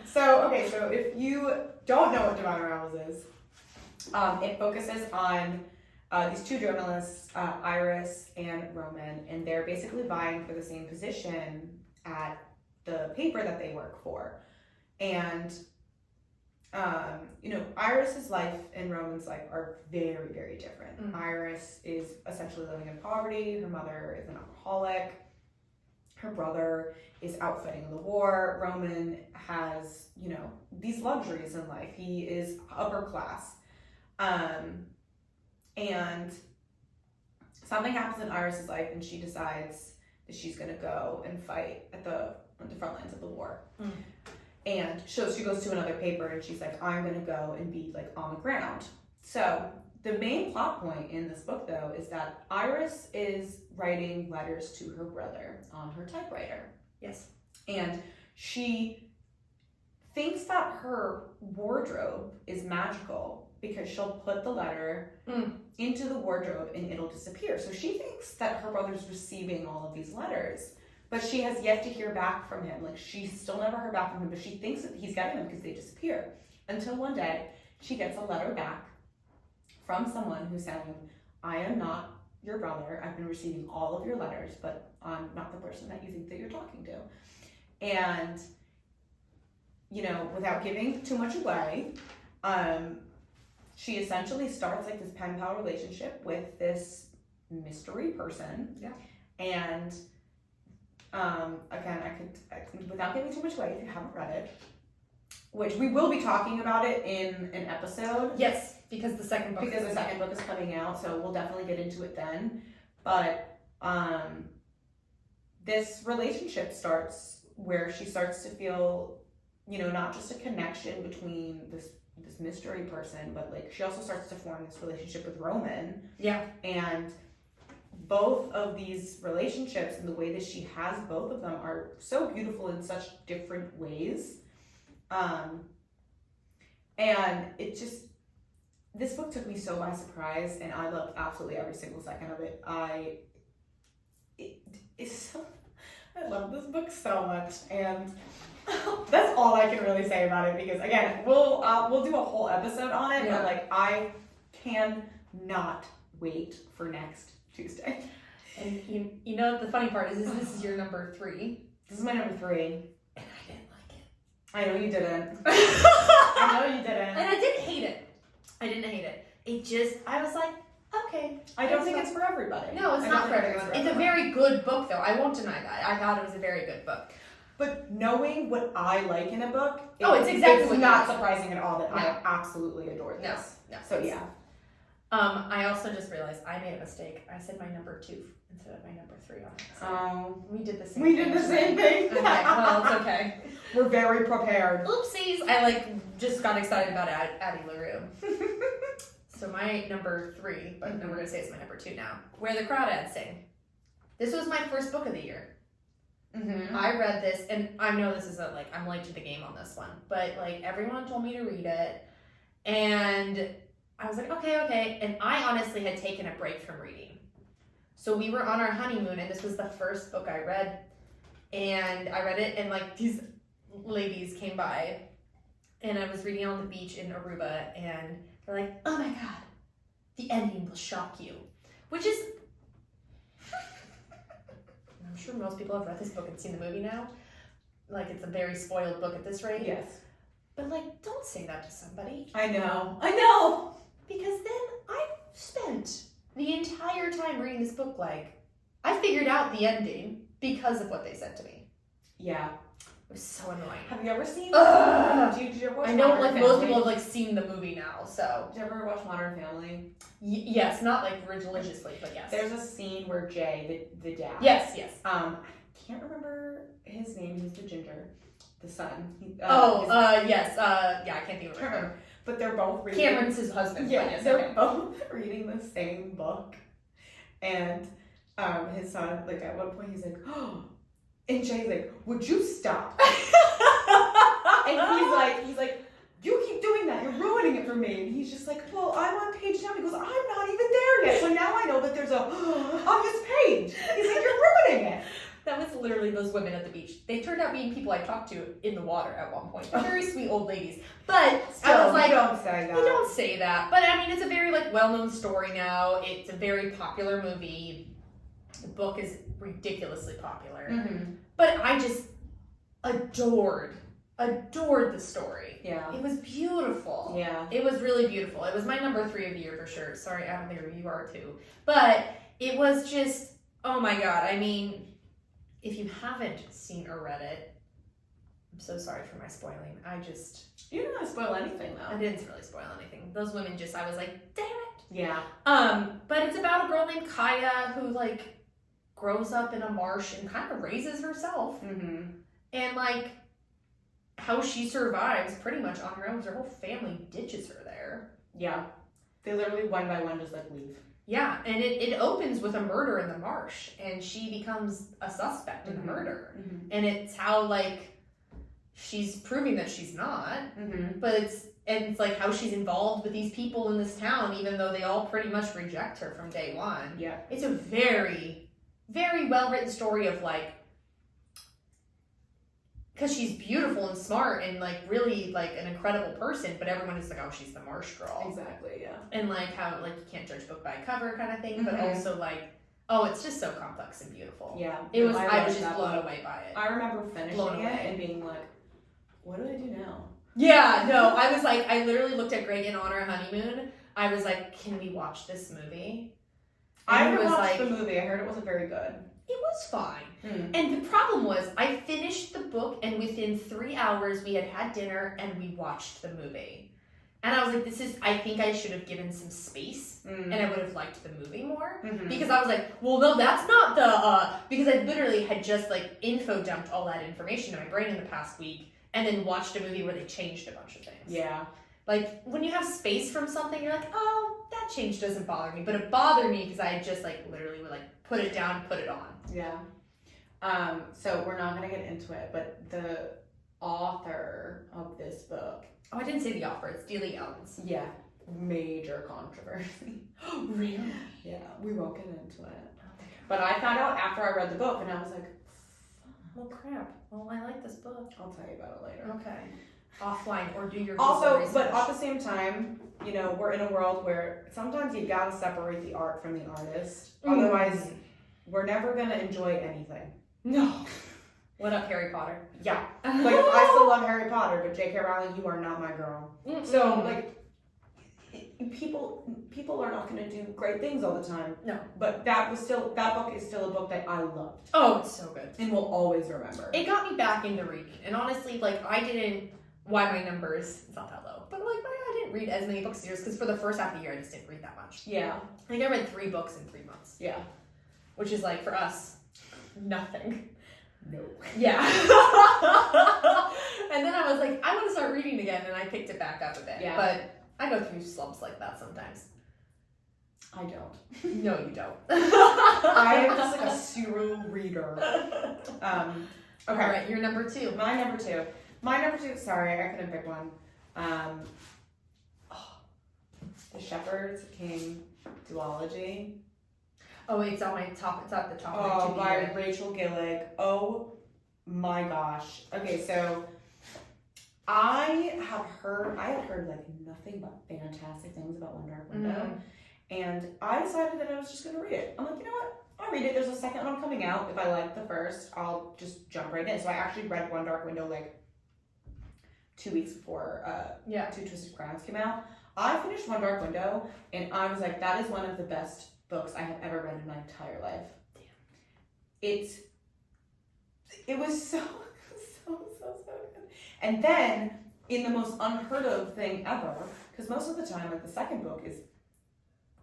So if you don't know what Divine Rivals is, it focuses on these 2 journalists, Iris and Roman, and they're basically vying for the same position at the paper that they work for. And Iris's life and Roman's life are very, very different. Iris is essentially living in poverty. Her mother is an alcoholic. Her brother is out fighting in the war. Roman has, these luxuries in life. He is upper class. And something happens in Iris's life, and she decides that she's going to go and fight at the front lines of the war. And so she goes to another paper and she's like, I'm going to go and be like on the ground. So the main plot point in this book, though, is that Iris is writing letters to her brother on her typewriter. Yes. And she thinks that her wardrobe is magical because she'll put the letter into the wardrobe and it'll disappear. So she thinks that her brother's receiving all of these letters. But she has yet to hear back from him. Like, she's still never heard back from him, but she thinks that he's getting them because they disappear. Until one day, she gets a letter back from someone who's saying, I am not your brother. I've been receiving all of your letters, but I'm not the person that you think that you're talking to. And, without giving too much away, she essentially starts like this pen pal relationship with this mystery person. Yeah. And again, I could, without giving too much away, if you haven't read it, which we will be talking about it in an episode. Yes, because the second book is coming out, so we'll definitely get into it then. But this relationship starts where she starts to feel, you know, not just a connection between this mystery person, but like she also starts to form this relationship with Roman. Yeah. And both of these relationships and the way that she has both of them are so beautiful in such different ways. And it just, this book took me so by surprise, and I loved absolutely every single second of it. I love this book so much, and that's all I can really say about it, because again, we'll do a whole episode on it, but like I cannot wait for next Tuesday. And you know the funny part is this is your number 3. This is my number 3. And I didn't like it. I know you didn't. I know you didn't. And I didn't hate it. I didn't hate it. It just, I was like, okay. I don't think it's for everybody. No, it's not for everyone. It's a very good book, though. I won't deny that. I thought it was a very good book. But knowing what I like in a book, it's exactly it's not surprising at all that I absolutely adore this. No. So yeah. I also just realized I made a mistake. I said my number 2 instead of my number 3 on it. So we did the same thing. We did the same thing. Okay, well, it's okay. We're very prepared. Oopsies. I just got excited about Addie LaRue. So my number 3, but we're going to say it's my number 2 now. Where the Crawdads Sing. This was my first book of the year. Mm-hmm. I read this, and I know this is I'm late to the game on this one, but everyone told me to read it, and I was like, okay, and I honestly had taken a break from reading. So we were on our honeymoon, and this was the first book I read, and I read it, and these ladies came by, and I was reading on the beach in Aruba, and they're like, oh my god, the ending will shock you, which is, I'm sure most people have read this book and seen the movie now. It's a very spoiled book at this rate. Yes. But don't say that to somebody. I know. Because then I spent the entire time reading this book I figured out the ending because of what they said to me. Yeah. It was so annoying. Have you ever seen? Did you ever watch? I know Modern most Family? people have seen the movie now, so. Did you ever watch Modern Family? Yes, not religiously, but yes. There's a scene where Jay, the dad. Yes. I can't remember his name. He's the ginger, the son. Yes. Yeah, I can't think of it. Remember. But they're both reading. Cameron's his husband. Yeah, yes, they're both reading the same book, and his son, at one point, he's like, oh, and Jay's like, would you stop? And he's like, you keep doing that, you're ruining it for me. And he's just like, well, I'm on page 9. He goes, I'm not even there yet. So now I know that there's on this page. He's like, you're ruining it. That was literally those women at the beach. They turned out being people I talked to in the water at one point. They're very sweet old ladies. But Still, I was like, you don't say that. You don't say that. But I mean, it's a very well-known story now. It's a very popular movie. The book is ridiculously popular. Mm-hmm. But I just adored the story. Yeah. It was beautiful. Yeah. It was really beautiful. It was my number 3 of the year for sure. Sorry, I don't think you are too. But it was just, oh my god. I mean, if you haven't seen or read it, I'm so sorry for my spoiling. You didn't want to spoil anything though. I didn't really spoil anything. Those women I was like, damn it. Yeah. But it's about a girl named Kaya who grows up in a marsh and kind of raises herself. Mm-hmm. And how she survives pretty much on her own because her whole family ditches her there. Yeah. They literally one by one just leave. Yeah, and it opens with a murder in the marsh, and she becomes a suspect in the murder. Mm-hmm. And it's how, she's proving that she's not, but it's how she's involved with these people in this town, even though they all pretty much reject her from day one. Yeah. It's a very, very well-written story of, because she's beautiful and smart and really an incredible person, but everyone is oh, she's the marsh girl. Exactly, yeah. And how you can't judge book by cover kind of thing, but also oh, it's just so complex and beautiful. Yeah. I was just blown away by it. I remember finishing it and being like, what do I do now? Yeah, no, I was I literally looked at Greg on our honeymoon. I was like, can we watch this movie? And I haven't watched the movie. I heard it wasn't very good. It was fine. And the problem was, I finished the book, and within 3 hours, we had dinner, and we watched the movie. And I was like, I think I should have given some space, and I would have liked the movie more. Because I was like, well, no, that's not the, because I literally had just, like, info dumped all that information in my brain in the past week, and then watched a movie where they changed a bunch of things. Yeah. Like, when you have space from something, you're like, oh, that change doesn't bother me. But it bothered me because I just, like, literally would, like, put it down, put it on. Yeah. So we're not going to get into it, but the author of this book. Oh, I didn't say the author. It's Owens. Yeah. Major controversy. Really? Yeah. We won't get into it. But I found out after I read the book, and I was like, well, crap. Well, I like this book. I'll tell you about it later. Okay. Offline, or do your also, research. but at the same time, you know, we're in a world where sometimes you gotta separate the art from the artist. Otherwise, we're never gonna enjoy anything. No. What up, Harry Potter? Yeah. Like, I still love Harry Potter, but J.K. Rowling, you are not my girl. So, like, people are not gonna do great things all the time. No. But that book is still a book that I loved. Oh, it's so good. And will always remember. It got me back into reading. And honestly, like, why my numbers, it's not that low, but like, I didn't read as many books as yours, because for the first half of the year, I just didn't read that much. Yeah. I think I read 3 books in 3 months. Yeah. Which is, like, for us, nothing. No. Yeah. And then I was like, I want to start reading again, and I picked it back up a bit. Yeah. But I go through slumps like that sometimes. I don't. No, you don't. I am just like a pseudo reader. Okay. All right, your number 2. My number 2, sorry, I couldn't pick one. The Shepherd's King duology. Oh, it's on my top. It's at the top. Oh, by Rachel Gillig. Oh my gosh. Okay, so I had heard like nothing but fantastic things about One Dark Window, and I decided that I was just gonna read it. I'm like, you know what? I'll read it. There's a second one coming out. If I like the first, I'll just jump right in. So I actually read One Dark Window like 2 weeks before Two Twisted Crowns came out. I finished One Dark Window, and I was like, that is one of the best books I have ever read in my entire life. Damn. It was so good. And then, in the most unheard of thing ever, because most of the time, like, the second book is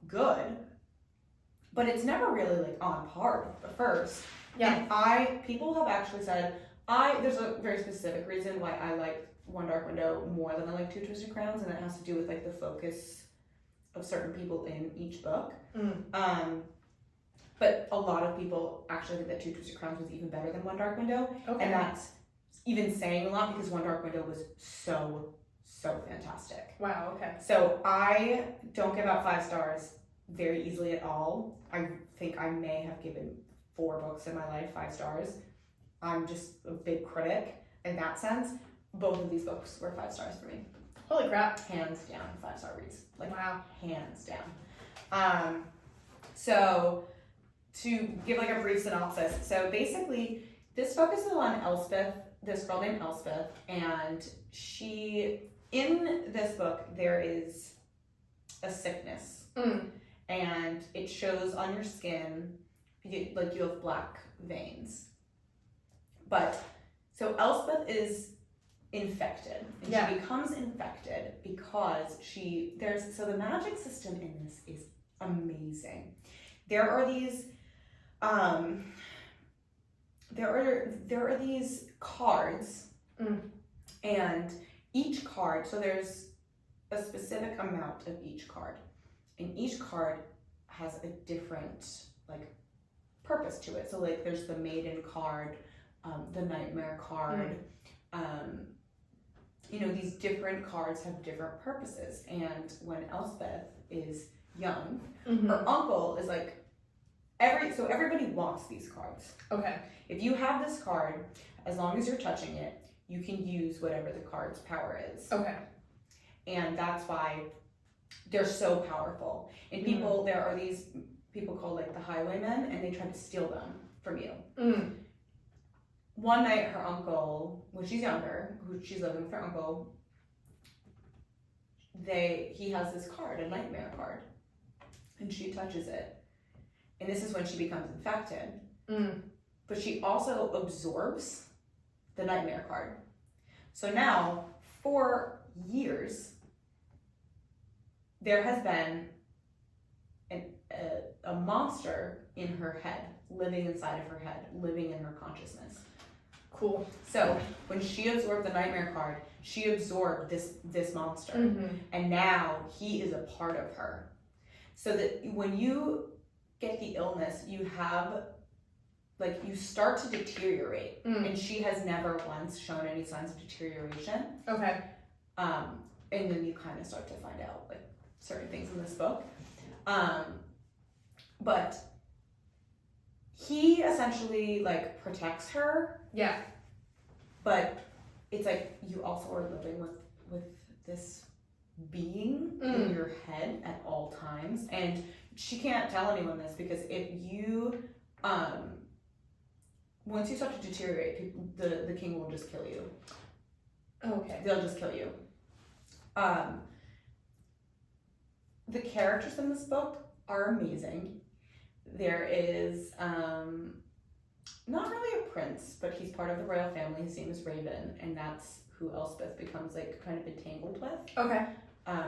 good, but it's never really, like, on par with the first. Yeah. And people have actually said, there's a very specific reason why I like One Dark Window more than I like Two Twisted Crowns, and that has to do with, like, the focus of certain people in each book. But a lot of people actually think that Two Twisted Crowns was even better than One Dark Window. Okay. And that's even saying a lot, because One Dark Window was so fantastic. Wow, okay. So I don't give out 5 stars very easily at all. I think I may have given 4 books in my life 5 stars. I'm just a big critic in that sense. Both of these books were 5 stars for me. Holy crap. Hands down, 5-star reads. Like, wow. Hands down. So, to give like a brief synopsis. So basically, this focuses on Elspeth, this girl named Elspeth, and in this book, there is a sickness. And it shows on your skin, you have black veins. But, so Elspeth is infected, and she becomes infected because so the magic system in this is amazing. There are these cards, and each card, so there's a specific amount of each card, and each card has a different like purpose to it. So like there's the maiden card, the nightmare card, these different cards have different purposes. And when Elspeth is young, her uncle is like, everybody wants these cards. Okay. If you have this card, as long as you're touching it, you can use whatever the card's power is. Okay. And that's why they're so powerful. And there are these people called like the highwaymen, and they try to steal them from you. One night, her uncle, when she's younger, she's living with her uncle, he has this card, a nightmare card, and she touches it. And this is when she becomes infected. But she also absorbs the nightmare card. So now, for years, there has been a monster in her head, living inside of her head, living in her consciousness. Cool. So when she absorbed the nightmare card, she absorbed this monster, Mm-hmm. and now he is a part of her. So that when you get the illness, you have, like, you start to deteriorate, and she has never once shown any signs of deterioration. Okay. And then you kind of start to find out, like, certain things in this book. But he essentially, like, protects her. Yeah. But it's like you also are living with this being in your head at all times. And she can't tell anyone this, because if you, once you start to deteriorate, the king will just kill you. Okay. They'll just kill you. The characters in this book are amazing. There is not really a prince, but he's part of the royal family. His name is Raven, and that's who Elspeth becomes, like, kind of entangled with. Okay.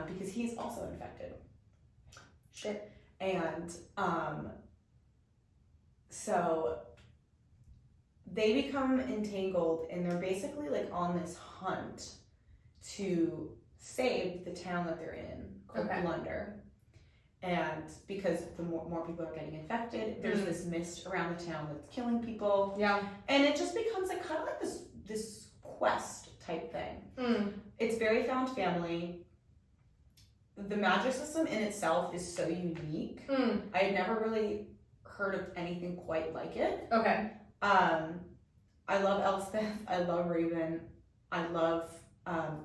Because he's also infected. Shit. And so they become entangled, and they're basically, like, on this hunt to save the town that they're in, called Blunder. And because the more people are getting infected, there's this mist around the town that's killing people. Yeah. And it just becomes, like, kind of like this quest type thing. It's very found family. The magic system in itself is so unique. I had never really heard of anything quite like it. Okay. I love Elspeth. I love Raven. I love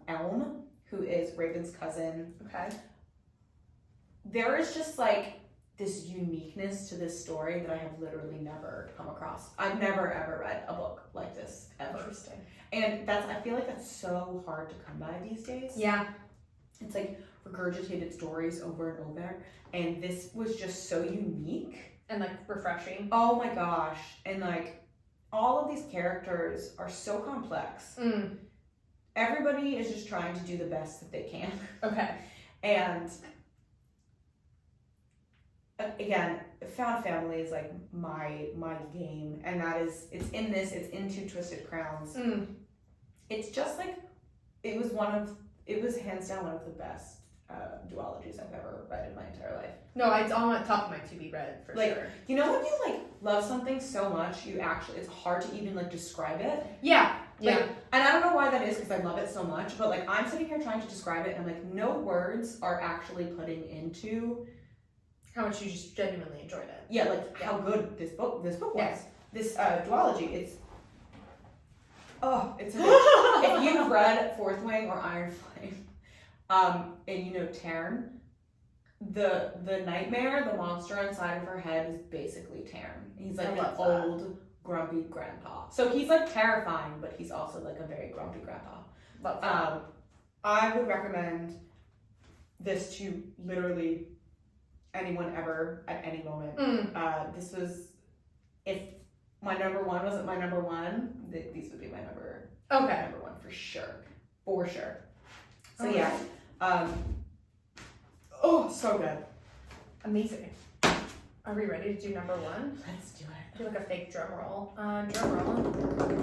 Elm, who is Raven's cousin. Okay. There is just, like, this uniqueness to this story that I have literally never come across. I've never ever read a book like this ever. Interesting. And I feel like that's so hard to come by these days. Yeah. It's like regurgitated stories over and over. And this was just so unique. And, like, refreshing. Oh my gosh. And, like, all of these characters are so complex. Everybody is just trying to do the best that they can. Okay. And again, found family is, like, my game, and that is, it's in Two Twisted Crowns. It's just, like, it was hands down one of the best duologies I've ever read in my entire life. No, it's on the top of my to-be read, for like, sure. You know when you, like, love something so much, it's hard to even, like, describe it? Yeah. Like, yeah. And I don't know why that is, because I love it so much, but, like, I'm sitting here trying to describe it, and I'm like, no words are actually putting into How much you just genuinely enjoyed it. Yeah, like, how good this book was. Yeah. This duology, it's amazing. If you've read Fourth Wing or Iron Flame, and you know Taryn, the nightmare, the monster inside of her head is basically Taryn. He's like an old, grumpy grandpa. So he's, like, terrifying, but he's also, like, a very grumpy grandpa. Love that. I would recommend this to literally anyone ever at any moment. This was, if my number one wasn't my number one, these would be my number one for sure. So yeah. So good. Amazing. Are we ready to do number one? Let's do it. Do like a fake drum roll. Drum roll.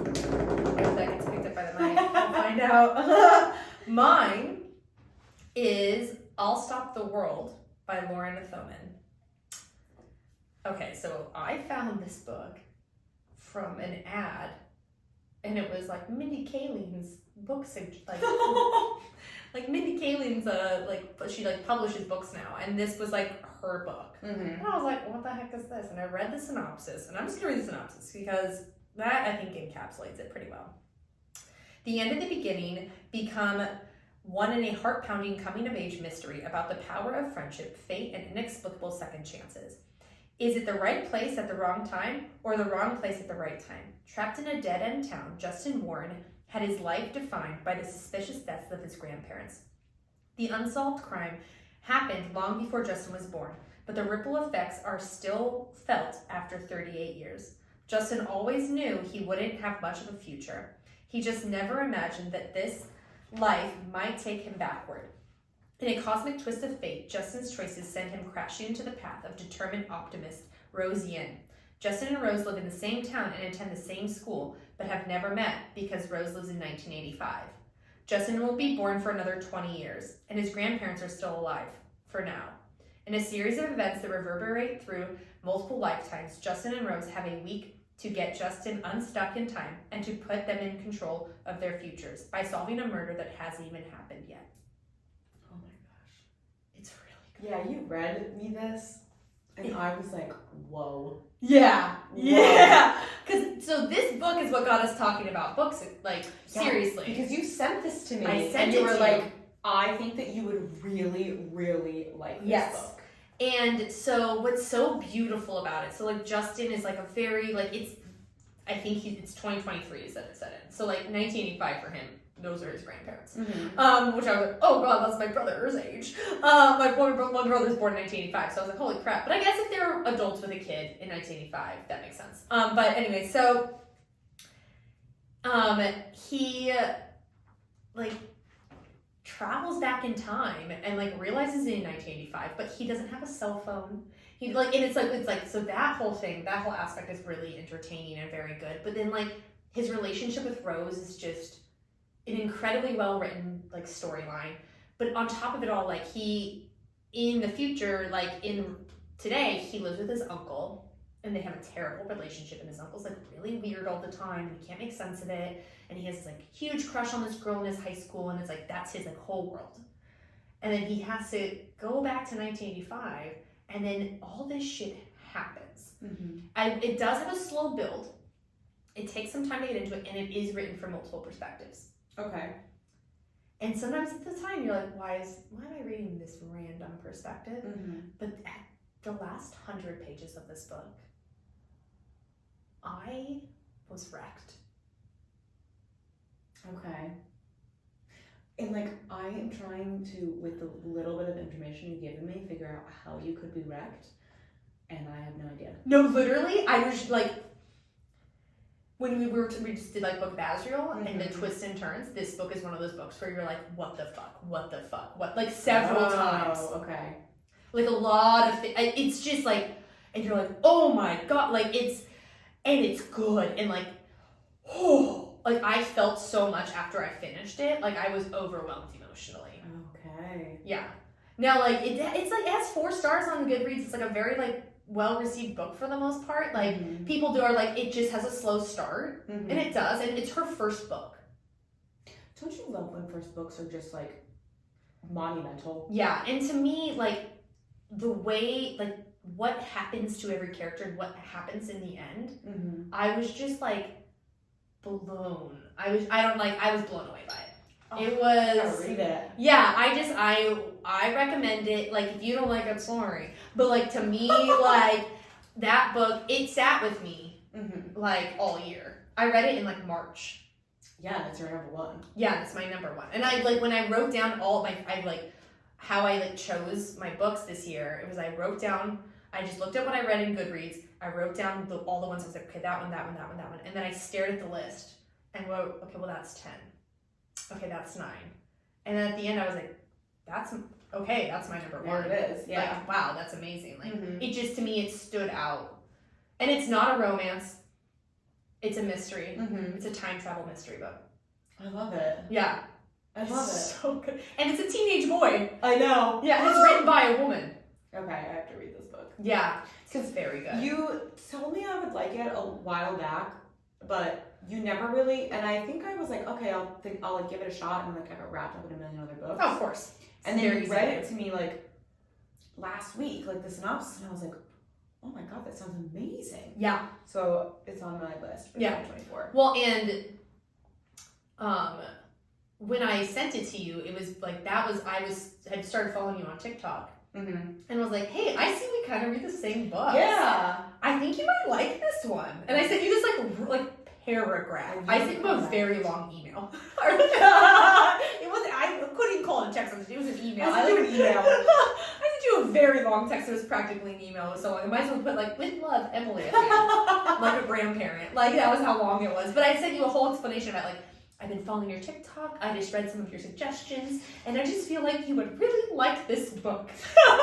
If that gets picked up by the mic, we'll find out. Mine is I'll Stop the World by Lauren Thoman. Okay, so I found this book from an ad, and it was like Mindy Kaling's book, like Mindy Kaling's she like publishes books now, and this was like her book. And I was like, what the heck is this? And I read the synopsis, and I'm just gonna read the synopsis because that I think encapsulates it pretty well. The end and the beginning become one in a heart-pounding coming-of-age mystery about the power of friendship, fate, and inexplicable second chances. Is it the right place at the wrong time, or the wrong place at the right time? Trapped in a dead-end town, Justin Warren had his life defined by the suspicious deaths of his grandparents. The unsolved crime happened long before Justin was born, but the ripple effects are still felt after 38 years. Justin always knew he wouldn't have much of a future. He just never imagined that this life might take him backward. In a cosmic twist of fate, Justin's choices send him crashing into the path of determined optimist Rose Yin. Justin and Rose live in the same town and attend the same school, but have never met because Rose lives in 1985. Justin will be born for another 20 years, and his grandparents are still alive, for now. In a series of events that reverberate through multiple lifetimes, Justin and Rose have a week to get Justin unstuck in time and to put them in control of their futures by solving a murder that hasn't even happened yet. Oh my gosh. It's really Yeah, you read me this, and I was like, whoa. Yeah. Yeah. So this book is what got us talking about books, like, seriously. Because you sent this to me. I sent and it you were to like, you. I think that you would really, really like this book. And so what's so beautiful about it, so like Justin is like a very, like it's 2023 is that it's set in. So like 1985 for him, those are his grandparents. Mm-hmm. Which I was like, oh god, that's my brother's age. My one brother's born in 1985, so I was like, holy crap. But I guess if they're adults with a kid in 1985, that makes sense. But anyway, so he like travels back in time and like realizes in 1985, but he doesn't have a cell phone. He like, and it's like so that whole aspect is really entertaining and very good. But then like his relationship with Rose is just an incredibly well written like storyline. But on top of it all, like he in the future, like in today, he lives with his uncle and they have a terrible relationship, and his uncle's like really weird all the time and he can't make sense of it. And he has this like huge crush on this girl in his high school, and it's like that's his like whole world. And then he has to go back to 1985, and then all this shit happens. Mm-hmm. It does have a slow build. It takes some time to get into it, and it is written from multiple perspectives. Okay. And sometimes at the time you're like, why am I reading this random perspective? Mm-hmm. But at the last 100 pages of this book, I was wrecked. Okay. And like, I am trying to, with the little bit of information you've given me, figure out how you could be wrecked, and I have no idea. No, literally, I was like, when we just did like book of Azrael and the twists and turns, this book is one of those books where you're like, what the fuck, like several times. Okay. Like a lot of it's just like, and you're like, oh my god, like it's good, and like, oh. Like, I felt so much after I finished it. Like, I was overwhelmed emotionally. Okay. Yeah. Now, like, it's like, it has 4 stars on Goodreads. It's, like, a very, like, well-received book for the most part. Like, people are like, it just has a slow start. And it does. And it's her first book. Don't you love when first books are just, like, monumental? Yeah. And to me, like, the way, like, what happens to every character and what happens in the end, I was just, like, blown. I was blown away by it. Oh, it was. I gotta read it. Yeah, I recommend it. Like, if you don't like it, sorry. But like, to me, like that book, it sat with me like all year. I read it in like March. Yeah, that's your number one. Yeah, that's my number one. And I like when I wrote down all my how I like chose my books this year. It was I wrote down. I just looked at what I read in Goodreads. I wrote down all the ones I was like, okay, that one. And then I stared at the list and wrote, okay, well, that's 10. Okay, that's 9. And then at the end, I was like, that's my number one. There it is, yeah. Like, wow, that's amazing. Like, it just, to me, it stood out. And it's not a romance. It's a mystery. It's a time travel mystery book. I love it. Yeah. I love it. So good. And it's a teenage boy. I know. Yeah, and it's written by a woman. Okay, I have to read this book. Yeah, it's very good. You told me I would like it a while back, but you never really, and I think I was like, okay, I'll like give it a shot, and like I got wrapped up in a million other books. Oh, of course. And then you read it to me like last week, like the synopsis, and I was like, oh my god, that sounds amazing. Yeah. So it's on my list for 2024. Well, and when I sent it to you, it was like I had started following you on TikTok. And was like, hey, I see we kind of read the same book. Yeah. I think you might like this one. And I sent you this like paragraph. I sent you a very long email. I couldn't even call it a text message. It was an email. I sent you an email. I sent you a very long text. It was practically an email. It was so long. I might as well put like, with love, Emily at the end. Like a grandparent. Like, that was how long it was. But I sent you a whole explanation about like I've been following your TikTok. I just read some of your suggestions, and I just feel like you would really like this book.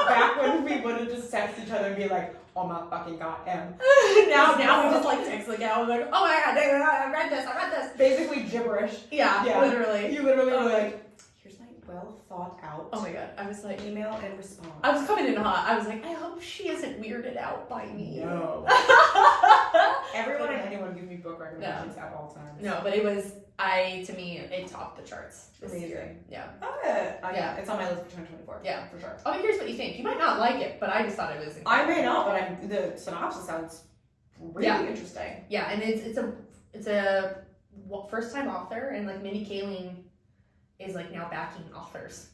Back when we would have just text each other and be like, oh my fucking god, M. now we just like text like now. I'm like, oh my god, I read this. Basically gibberish. Yeah, literally. You literally were like, here's my well thought out. Oh my god, I was like, email and response. I was coming in hot. I was like, I hope she isn't weirded out by me. No. Everyone and anyone give me book recommendations at all times. No, but to me, it topped the charts this year. Yeah. Yeah, it's on my list for 2024. Yeah, for sure. Oh, I'm curious what you think. You might not like it, but I just thought it was incredible. I may not, but the synopsis sounds really interesting. Yeah, and it's a first time author, and like Minnie Kaling is like now backing authors.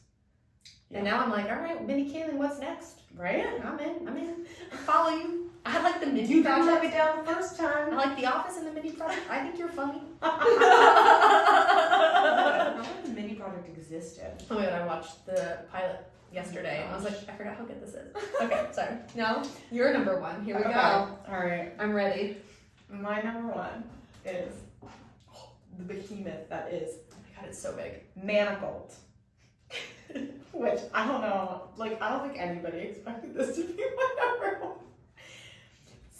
Yeah. And now I'm like, all right, Minnie Kaling, what's next? Right? I'm in. I follow you. I like the Minnie You Project. didn't let me down the first time. I like The Office and the Minnie Project. I think you're funny. I thought the Minnie Project existed. Oh my god, I watched the pilot yesterday, and I was like, I forgot how good this is. Okay, sorry. No, you're number one. Here we go. Alright. I'm ready. My number one is the behemoth that is, oh my god, it's so big. Manacled. Which, I don't know, like, I don't think anybody expected this to be my number one.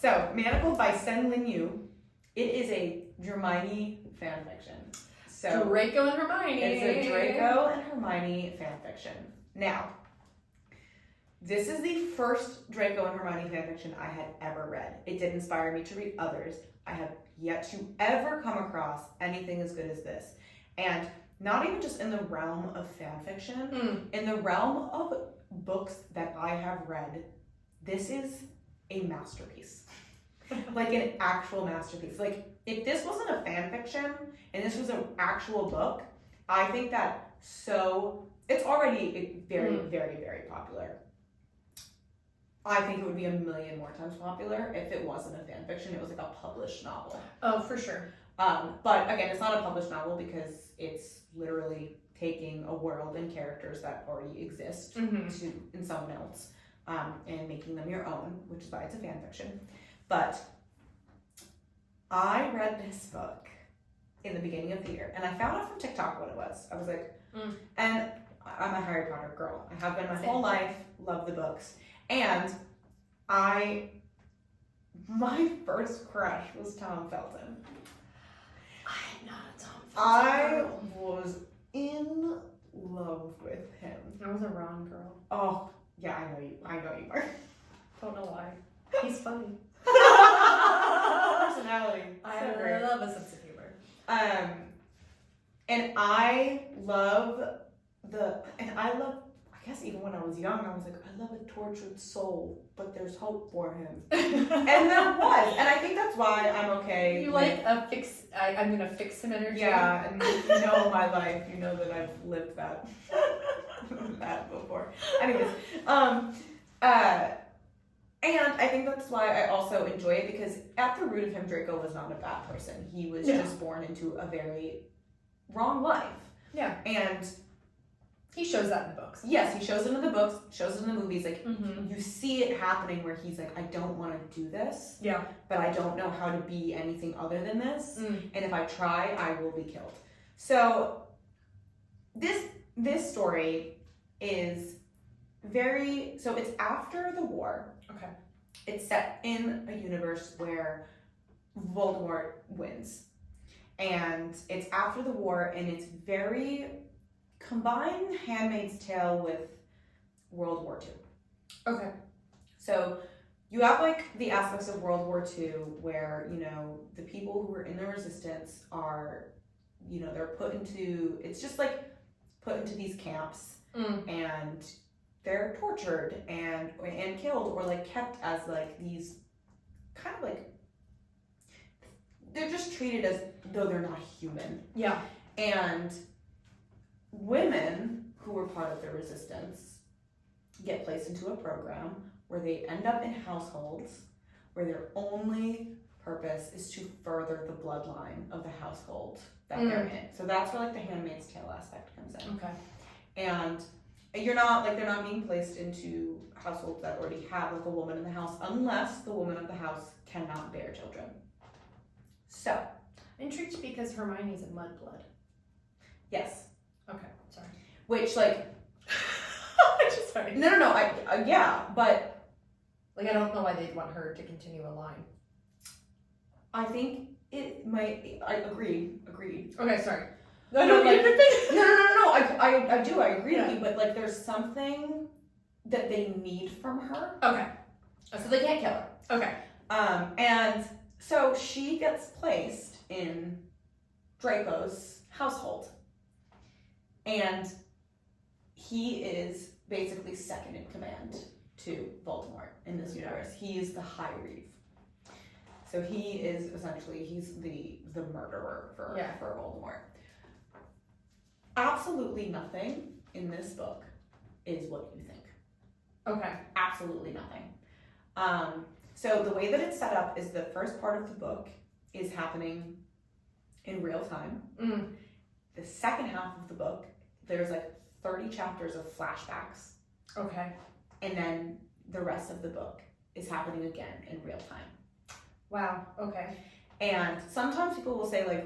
So, Manacled by SenLin. It is a Hermione fanfiction. So Draco and Hermione. It's a Draco and Hermione fanfiction. Now, this is the first Draco and Hermione fanfiction I had ever read. It did inspire me to read others. I have yet to ever come across anything as good as this. And not even just in the realm of fanfiction, in the realm of books that I have read, this is a masterpiece. Like an actual masterpiece. Like, if this wasn't a fanfiction and this was an actual book, I think that it's already very, very, very popular. I think it would be a million more times popular if it wasn't a fanfiction. It was like a published novel. Oh, for sure. But again, it's not a published novel because it's literally taking a world and characters that already exist in someone else and making them your own, which is why it's a fanfiction. But I read this book in the beginning of the year, and I found out from TikTok what it was. I was like, and I'm a Harry Potter girl. I have been my whole life, love the books. And my first crush was Tom Felton. I'm not a Tom Felton I girl. was in love with him. I was a Ron girl. Oh, yeah, I know you are. Don't know why. He's funny. Personality. I love a sense of humor. And I guess even when I was young, I was like, I love a tortured soul, but there's hope for him. And there was. And I think that's why I'm okay. You like a fix, I'm going to fix him energy. Yeah, and you know my life. You know that I've lived that before. Anyways, and I think that's why I also enjoy it, because at the root of him, Draco was not a bad person. He was just born into a very wrong life. Yeah. And he shows that in the books. Yes, he shows it in the books, shows it in the movies. Like, you see it happening where he's like, I don't want to do this. Yeah. But I don't know how to be anything other than this. And if I try, I will be killed. So this story is so it's after the war. Okay. It's set in a universe where Voldemort wins. And it's after the war, and it's very combined Handmaid's Tale with World War II. Okay. So you have like the aspects of World War II where, you know, the people who are in the resistance are, you know, they're put into these camps and they're tortured and killed, or like kept as like these kind of like, they're just treated as though they're not human. Yeah. And women who were part of the resistance get placed into a program where they end up in households where their only purpose is to further the bloodline of the household that they're in. So that's where like the Handmaid's Tale aspect comes in. Okay. And they're not being placed into households that already have like a woman in the house unless the woman of the house cannot bear children. So intrigued because Hermione's a mudblood. Yes. Okay, sorry. Which, like... Sorry. No, yeah, but... Like, I don't know why they'd want her to continue a line. I think it might... Agreed. Okay, sorry. No, I do. I agree with you, but, like, there's something that they need from her. Okay. So they can't kill her. Okay. And so she gets placed in Draco's household. And he is basically second in command to Voldemort in this universe. He is the High Reeve. So he is essentially, he's the murderer for Voldemort. Absolutely nothing in this book is what you think. Okay. Absolutely nothing. So the way that it's set up is the first part of the book is happening in real time. The second half of the book, there's like 30 chapters of flashbacks. Okay. And then the rest of the book is happening again in real time. Wow. Okay. And sometimes people will say, like,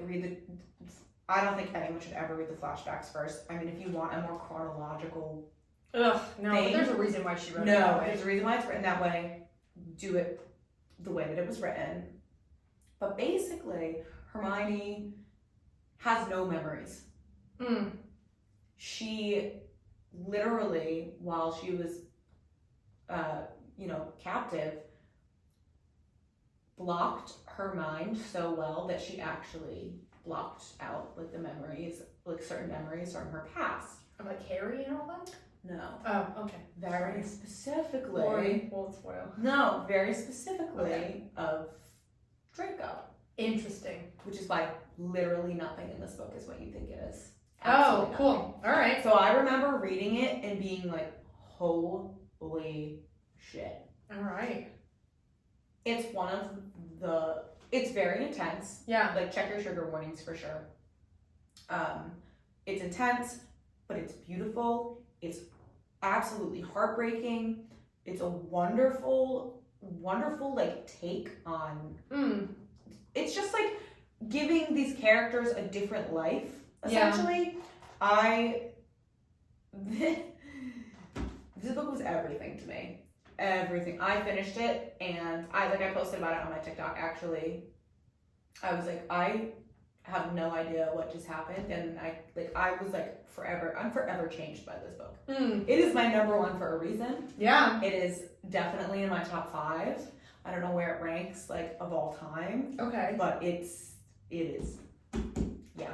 I don't think anyone should ever read the flashbacks first. I mean, if you want a more chronological no, thing, there's a reason why she wrote it that way. There's a reason why it's written that way. Do it the way that it was written. But basically, Hermione has no memories. She literally, while she was, captive, blocked her mind so well that she actually blocked out, like, the memories, like, certain memories from her past. Of, like, Harry and all that? No. Oh, okay. Very specifically. Lori won't spoil. No, very specifically of Draco. Interesting. Which is why literally nothing in this book is what you think it is. Absolutely cool. All right. So I remember reading it and being like, holy shit. All right. It's one of the... It's very intense. Yeah. Like, check your trigger warnings for sure. It's intense, but it's beautiful. It's absolutely heartbreaking. It's a wonderful, like, take on... It's just, like, giving these characters a different life, essentially. Yeah. This book was everything to me. Everything. I finished it, and I posted about it on my TikTok, actually. I was like, I have no idea what just happened, and I was like, I'm forever changed by this book. It is my number one for a reason. Yeah. It is definitely in my top 5. I don't know where it ranks, like, of all time. Okay. But it is. Yeah.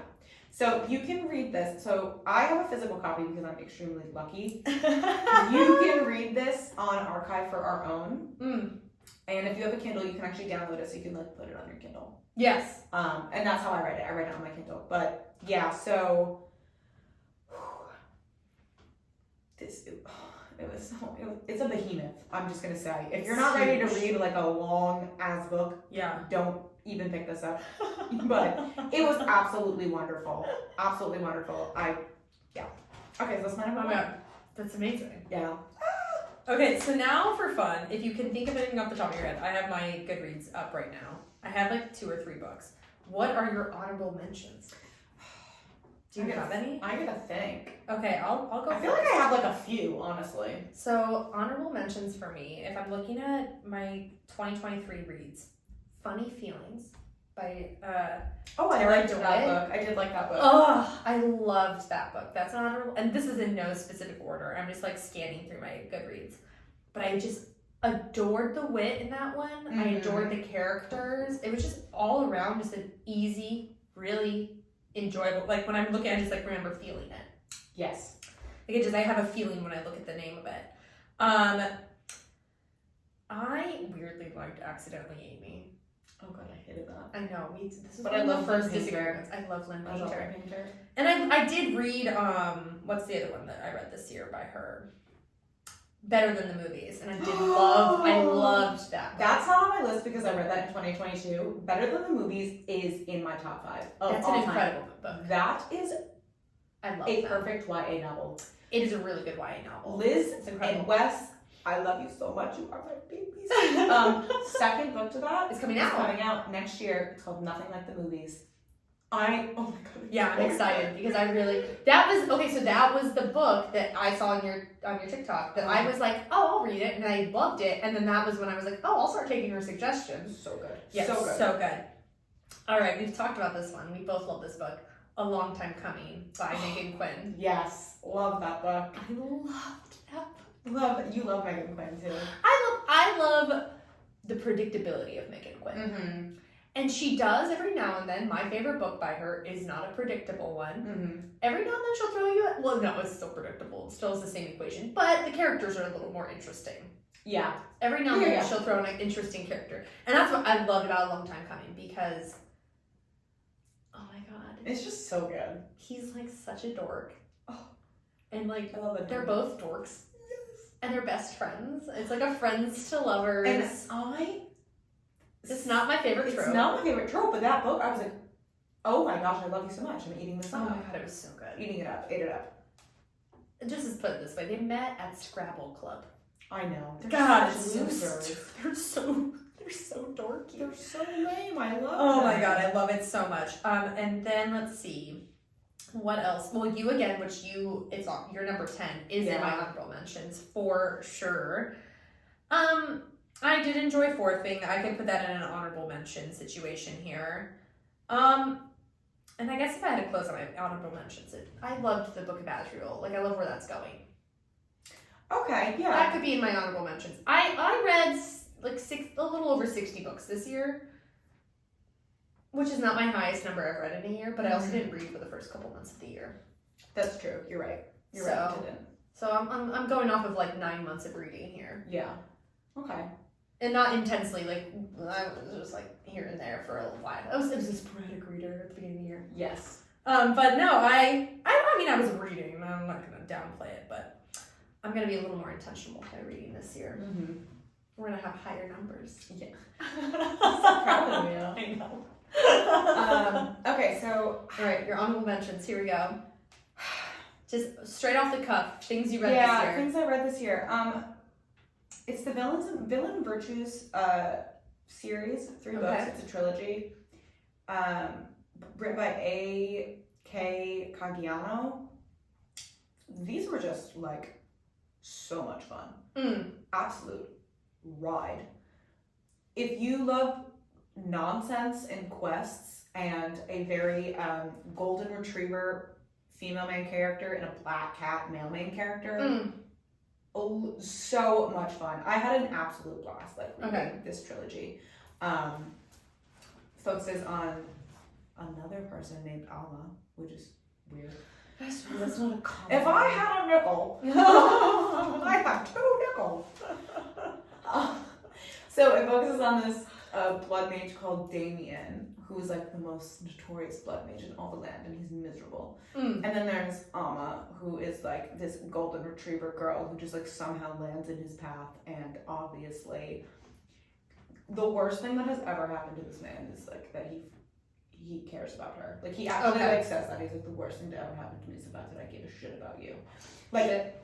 So you can read this. So I have a physical copy because I'm extremely lucky. You can read this on Archive for Our Own. And if you have a Kindle, you can actually download it so you can, like, put it on your Kindle. Yes. And that's how I read it. I read it on my Kindle. But yeah, so it's a behemoth. I'm just gonna say, if you're not ready to read like a long ass book, don't even pick this up. But it was absolutely wonderful. Absolutely wonderful. Okay, so that's my number 1. That's amazing. Yeah. Okay, so now for fun, if you can think of anything off the top of your head, I have my Goodreads up right now. I have like 2 or 3 books. What are your honorable mentions? Do you have any? I gotta think. Okay, I'll go I feel like I have like a few, honestly. So, honorable mentions for me, if I'm looking at my 2023 reads, Funny Feelings by I liked that book. I did like that book. Oh, I loved that book. That's an honorable, and this is in no specific order. I'm just like scanning through my Goodreads. But I just adored the wit in that one. I adored the characters. It was just all around just an easy, really enjoyable. Like when I'm looking, I just like remember feeling it. Yes. Like I have a feeling when I look at the name of it. I weirdly liked Accidentally Amy. Oh god, I hated that. I know. This is but one I of the love first Lynn disagreements. I love Lynn I love Painter. Lynn Painter. And I did read what's the other one that I read this year by her? Better Than the Movies, and I loved that book. That's not on my list because I read that in 2022. Better Than the Movies is in my top 5 of That's all an incredible time. book. That is I love a that. perfect YA novel. It is a really good YA novel. Liz It's incredible. and Wes, I love you so much. You are my babies. Second book to that It's coming out. It's coming out next year. It's called Nothing Like the Movies. Oh my god. Yeah, I'm excited because that was the book that I saw on your TikTok that I was like, oh, I'll read it, and I loved it, and then that was when I was like, oh, I'll start taking her suggestions. So good. Yes, So good. All right, we've talked about this one. We both love this book. A Long Time Coming by Meghan Quinn. Yes, love that book. I loved that book. You love Meghan Quinn too. I love the predictability of Meghan Quinn. Mm-hmm. And she does every now and then. My favorite book by her is not a predictable one. Mm-hmm. Every now and then she'll throw you well, no, it's still predictable. It still is the same equation, but the characters are a little more interesting. Yeah. Every now and then she'll throw in an interesting character. And that's what I loved about A Long Time Coming because, oh my god. It's just so good. He's like such a dork. Oh. And like, I love it. they're both dorks. Yes. And they're best friends. It's like a friends to lovers. And it's not my favorite trope. It's not my favorite trope, but that book, I was like, oh my gosh, I love you so much. I'm eating this Oh up. my god, it was so good. Eating it up. Ate it up. Just to put it this way, they met at Scrabble Club. I know. God, such losers. they're so dorky. They're so lame. I love Oh them. my god, I love it so much. And then let's see. What else? Well, you again, which it's on your number 10 is in my honorable mentions for sure. I did enjoy Fourth Thing. I could put that in an honorable mention situation here. And I guess if I had to close on my honorable mentions, I loved the Book of Azrael. Like, I love where that's going. Okay, yeah. That could be in my honorable mentions. I read like a little over 60 books this year, which is not my highest number I've read in a year, but I also didn't read for the first couple months of the year. That's true. You're right. You're right. You didn't. So I'm going off of like 9 months of reading here. Yeah. Okay. And not intensely, like, I was just, like, here and there for a little while. It was a sporadic reader at the beginning of the year. Yes. But no, I mean, I was reading. I'm not going to downplay it, but I'm going to be a little more intentional with my reading this year. Mm-hmm. We're going to have higher numbers. Yeah. I'm so proud of you. I know. Okay, so... All right, your honorable mentions. Here we go. Just straight off the cuff, things you read this year. Yeah, things I read this year. It's the Villain and Virtues series, 3 books. It's a trilogy. Written by A.K. Cagiano. These were just like so much fun. Absolute ride. If you love nonsense and quests and a very golden retriever female main character and a black cat male main character, so much fun. I had an absolute blast reading this trilogy. Focuses on another person named Allah, which is weird. That's not a comment. If I had a nickel, I have 2 nickels. So it focuses on this blood mage called Damien, who is like the most notorious blood mage in all the land, and he's miserable. And then there's Amma, who is like this golden retriever girl who just like somehow lands in his path, and obviously the worst thing that has ever happened to this man is like that he cares about her. Like he actually like says that he's like the worst thing to ever happen to me is the fact that I give a shit about you. Like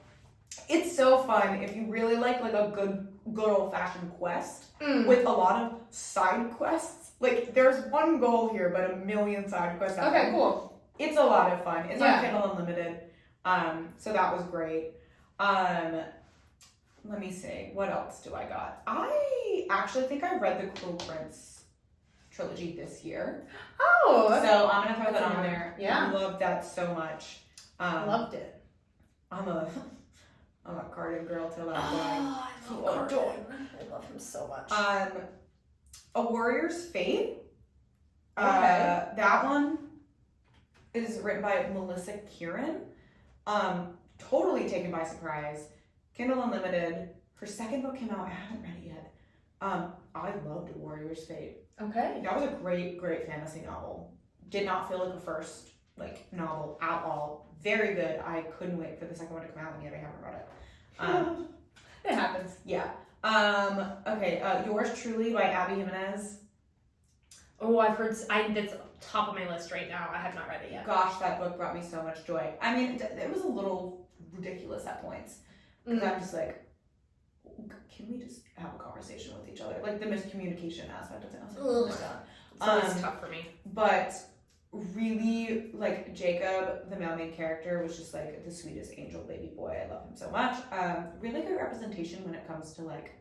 it's so fun if you really like a good old fashioned quest with a lot of side quests. Like there's one goal here, but a million side quests. Okay, cool. It's a lot of fun. It's on Kindle Unlimited. So that was great. Let me see. What else do I got? I actually think I read the Cruel Prince trilogy this year. Oh, okay. So I'm gonna throw that on there. Yeah. I loved that so much. Loved it. I'm a Cardigan girl till I'm dying. I love Cardigan. I love him so much. A Warrior's Fate. Okay. That one is written by Melissa Kieran. Totally taken by surprise. Kindle Unlimited. Her second book came out. I haven't read it yet. I loved A Warrior's Fate. Okay. That was a great fantasy novel. Did not feel like a first novel at all. Very good. I couldn't wait for the second one to come out, and yet I haven't read it. It happens. Yeah. Okay. Yours Truly by Abby Jimenez. Oh, I've heard. That's top of my list right now. I have not read it yet. Gosh, that book brought me so much joy. I mean, it was a little ridiculous at points. Because I'm just like, can we just have a conversation with each other? Like the miscommunication aspect of it. I was like, oh my god. It's always tough for me. But really, like, Jacob, the male main character, was just, like, the sweetest angel baby boy. I love him so much. Really good representation when it comes to, like,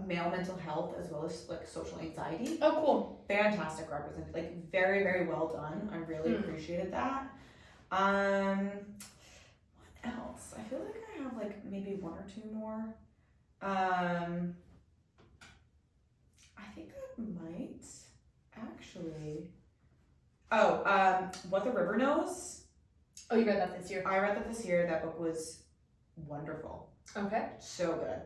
male mental health as well as, like, social anxiety. Oh, cool. Fantastic representation. Like, very, very well done. I really appreciated that. What else? I feel like I have, like, maybe one or two more. I think I might actually. What the River Knows. Oh, you read that this year? I read that this year. That book was wonderful. Okay. So good.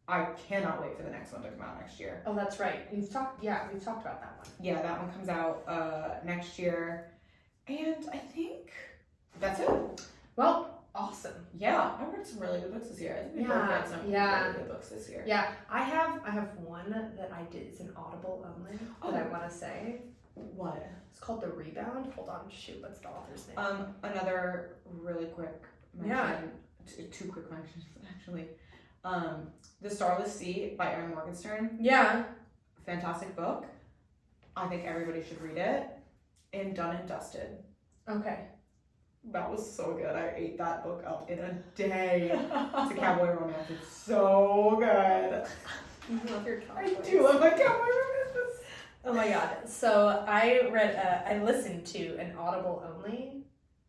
I cannot wait for the next one to come out next year. Oh, that's right. We've talked about that one. Yeah, that one comes out next year. And I think that's it. Well, awesome. Yeah, I read some really good books this year. I think we both read some really good books this year. Yeah, I have one that I did. It's an Audible only that I want to say. What? It's called The Rebound. Hold on, shoot, what's the author's name? Another really quick mention. Yeah. Two quick mentions, actually. The Starless Sea by Erin Morgenstern. Yeah. Fantastic book. I think everybody should read it. And Done and Dusted. Okay. That was so good. I ate that book up in a day. It's a cowboy romance. It's so good. You love your cowboys. I do love my cowboy romances. Oh my god. So I listened to an Audible only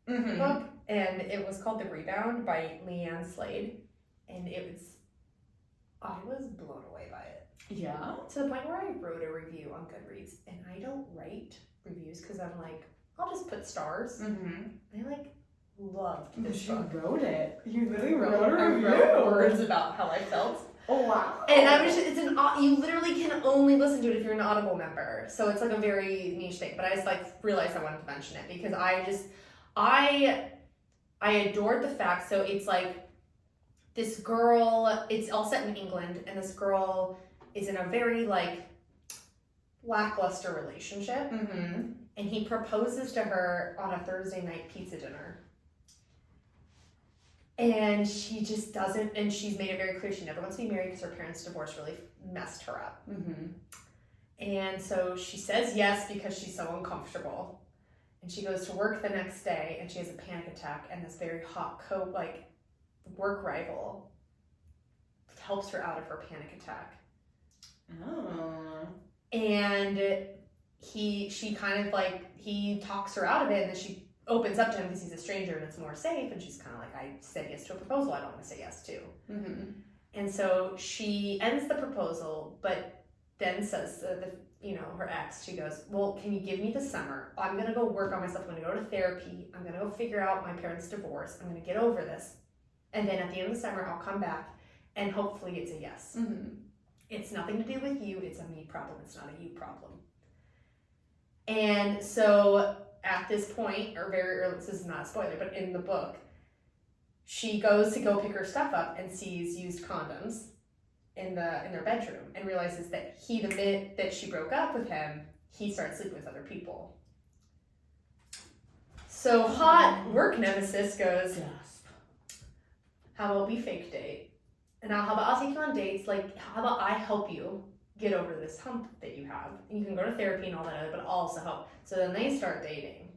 book, and it was called The Rebound by Leanne Slade. And I was blown away by it. Yeah. To the point where I wrote a review on Goodreads, and I don't write reviews because I'm like, I'll just put stars. I like loved this book. You wrote it. You literally wrote a review. I wrote words about how I felt. Oh wow. And I was you literally can only listen to it if you're an Audible member. So it's like a very niche thing. But I just like realized I wanted to mention it because I adored the fact. So it's like this girl, it's all set in England, and this girl is in a very like lackluster relationship. And he proposes to her on a Thursday night pizza dinner. And she just doesn't, and she's made it very clear she never wants to be married because her parents' divorce really messed her up. And so she says yes because she's so uncomfortable. And she goes to work the next day and she has a panic attack, and this very hot work rival helps her out of her panic attack. Oh. And she kind of like, he talks her out of it, and then she opens up to him because he's a stranger and it's more safe, and she's kind of like, I said yes to a proposal I don't want to say yes to. And so she ends the proposal, but then says her ex, she goes, well, can you give me the summer? I'm going to go work on myself. I'm going to go to therapy. I'm going to go figure out my parents' divorce. I'm going to get over this. And then at the end of the summer, I'll come back and hopefully it's a yes. It's nothing to do with you. It's a me problem. It's not a you problem. And so at this point, or very early, this is not a spoiler, but in the book, she goes to go pick her stuff up and sees used condoms in their bedroom and realizes that the minute that she broke up with him, he started sleeping with other people. So hot work nemesis goes, how about we fake date? And how about I'll take you on dates, like how about I help you get over this hump that you have, and you can go to therapy and all that other, but I'll also help. So then they start dating.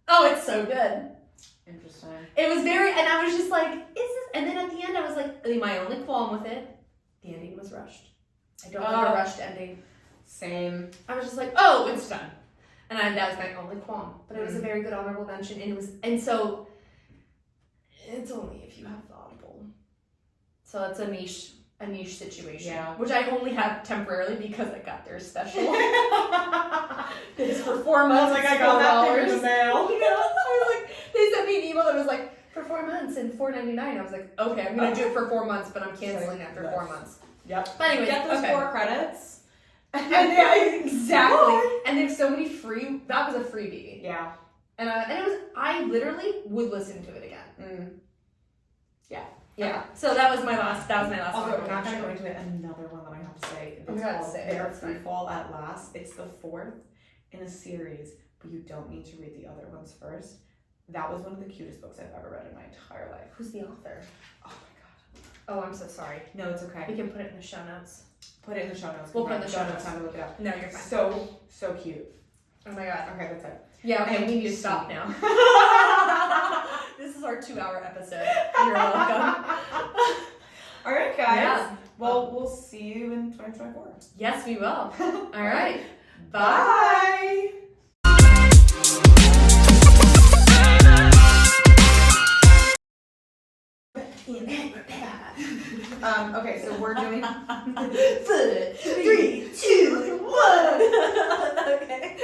Oh, it's so good. Interesting. It was very, and I was just like, is this? And then at the end, I was like, my only qualm with it, the ending was rushed. I don't like a rushed ending. Same. I was just like, oh, it's done. And that was my only qualm. But it was a very good honorable mention, and so it's only if you have the Audible. So it's a niche situation, which I only have temporarily because I got their special. It's for 4 months. I was like, I got that thing in the mail. I was like, they sent me an email that was like, for 4 months and $4.99. I was like, okay, I'm gonna do it for 4 months, but I'm canceling after 4 months. Yep. But anyway, get those 4 credits. Exactly. And there's so many free. That was a freebie. Yeah. And it was. I literally would listen to it again. Yeah. So that was my last. That was my last. Also, we're not going to go into it. Another one that I have to say. It's called Their Free Fall at Last. It's the 4th in a series, but you don't need to read the other ones first. That was one of the cutest books I've ever read in my entire life. Who's the author? Oh my god. Oh, I'm so sorry. No, it's okay. We can put it in the show notes. Put it in the show notes. We'll put it in the show notes. Time to look it up. No, you're fine. So cute. Oh my god. Okay, that's it. Yeah, okay, And we need to see. stop now. This is our 2-hour episode. You're welcome. All right, guys. Yeah. Well, we'll see you in 2024. Yes, we will. All right. Bye. Okay, so we're doing 3, 2, 1. Okay.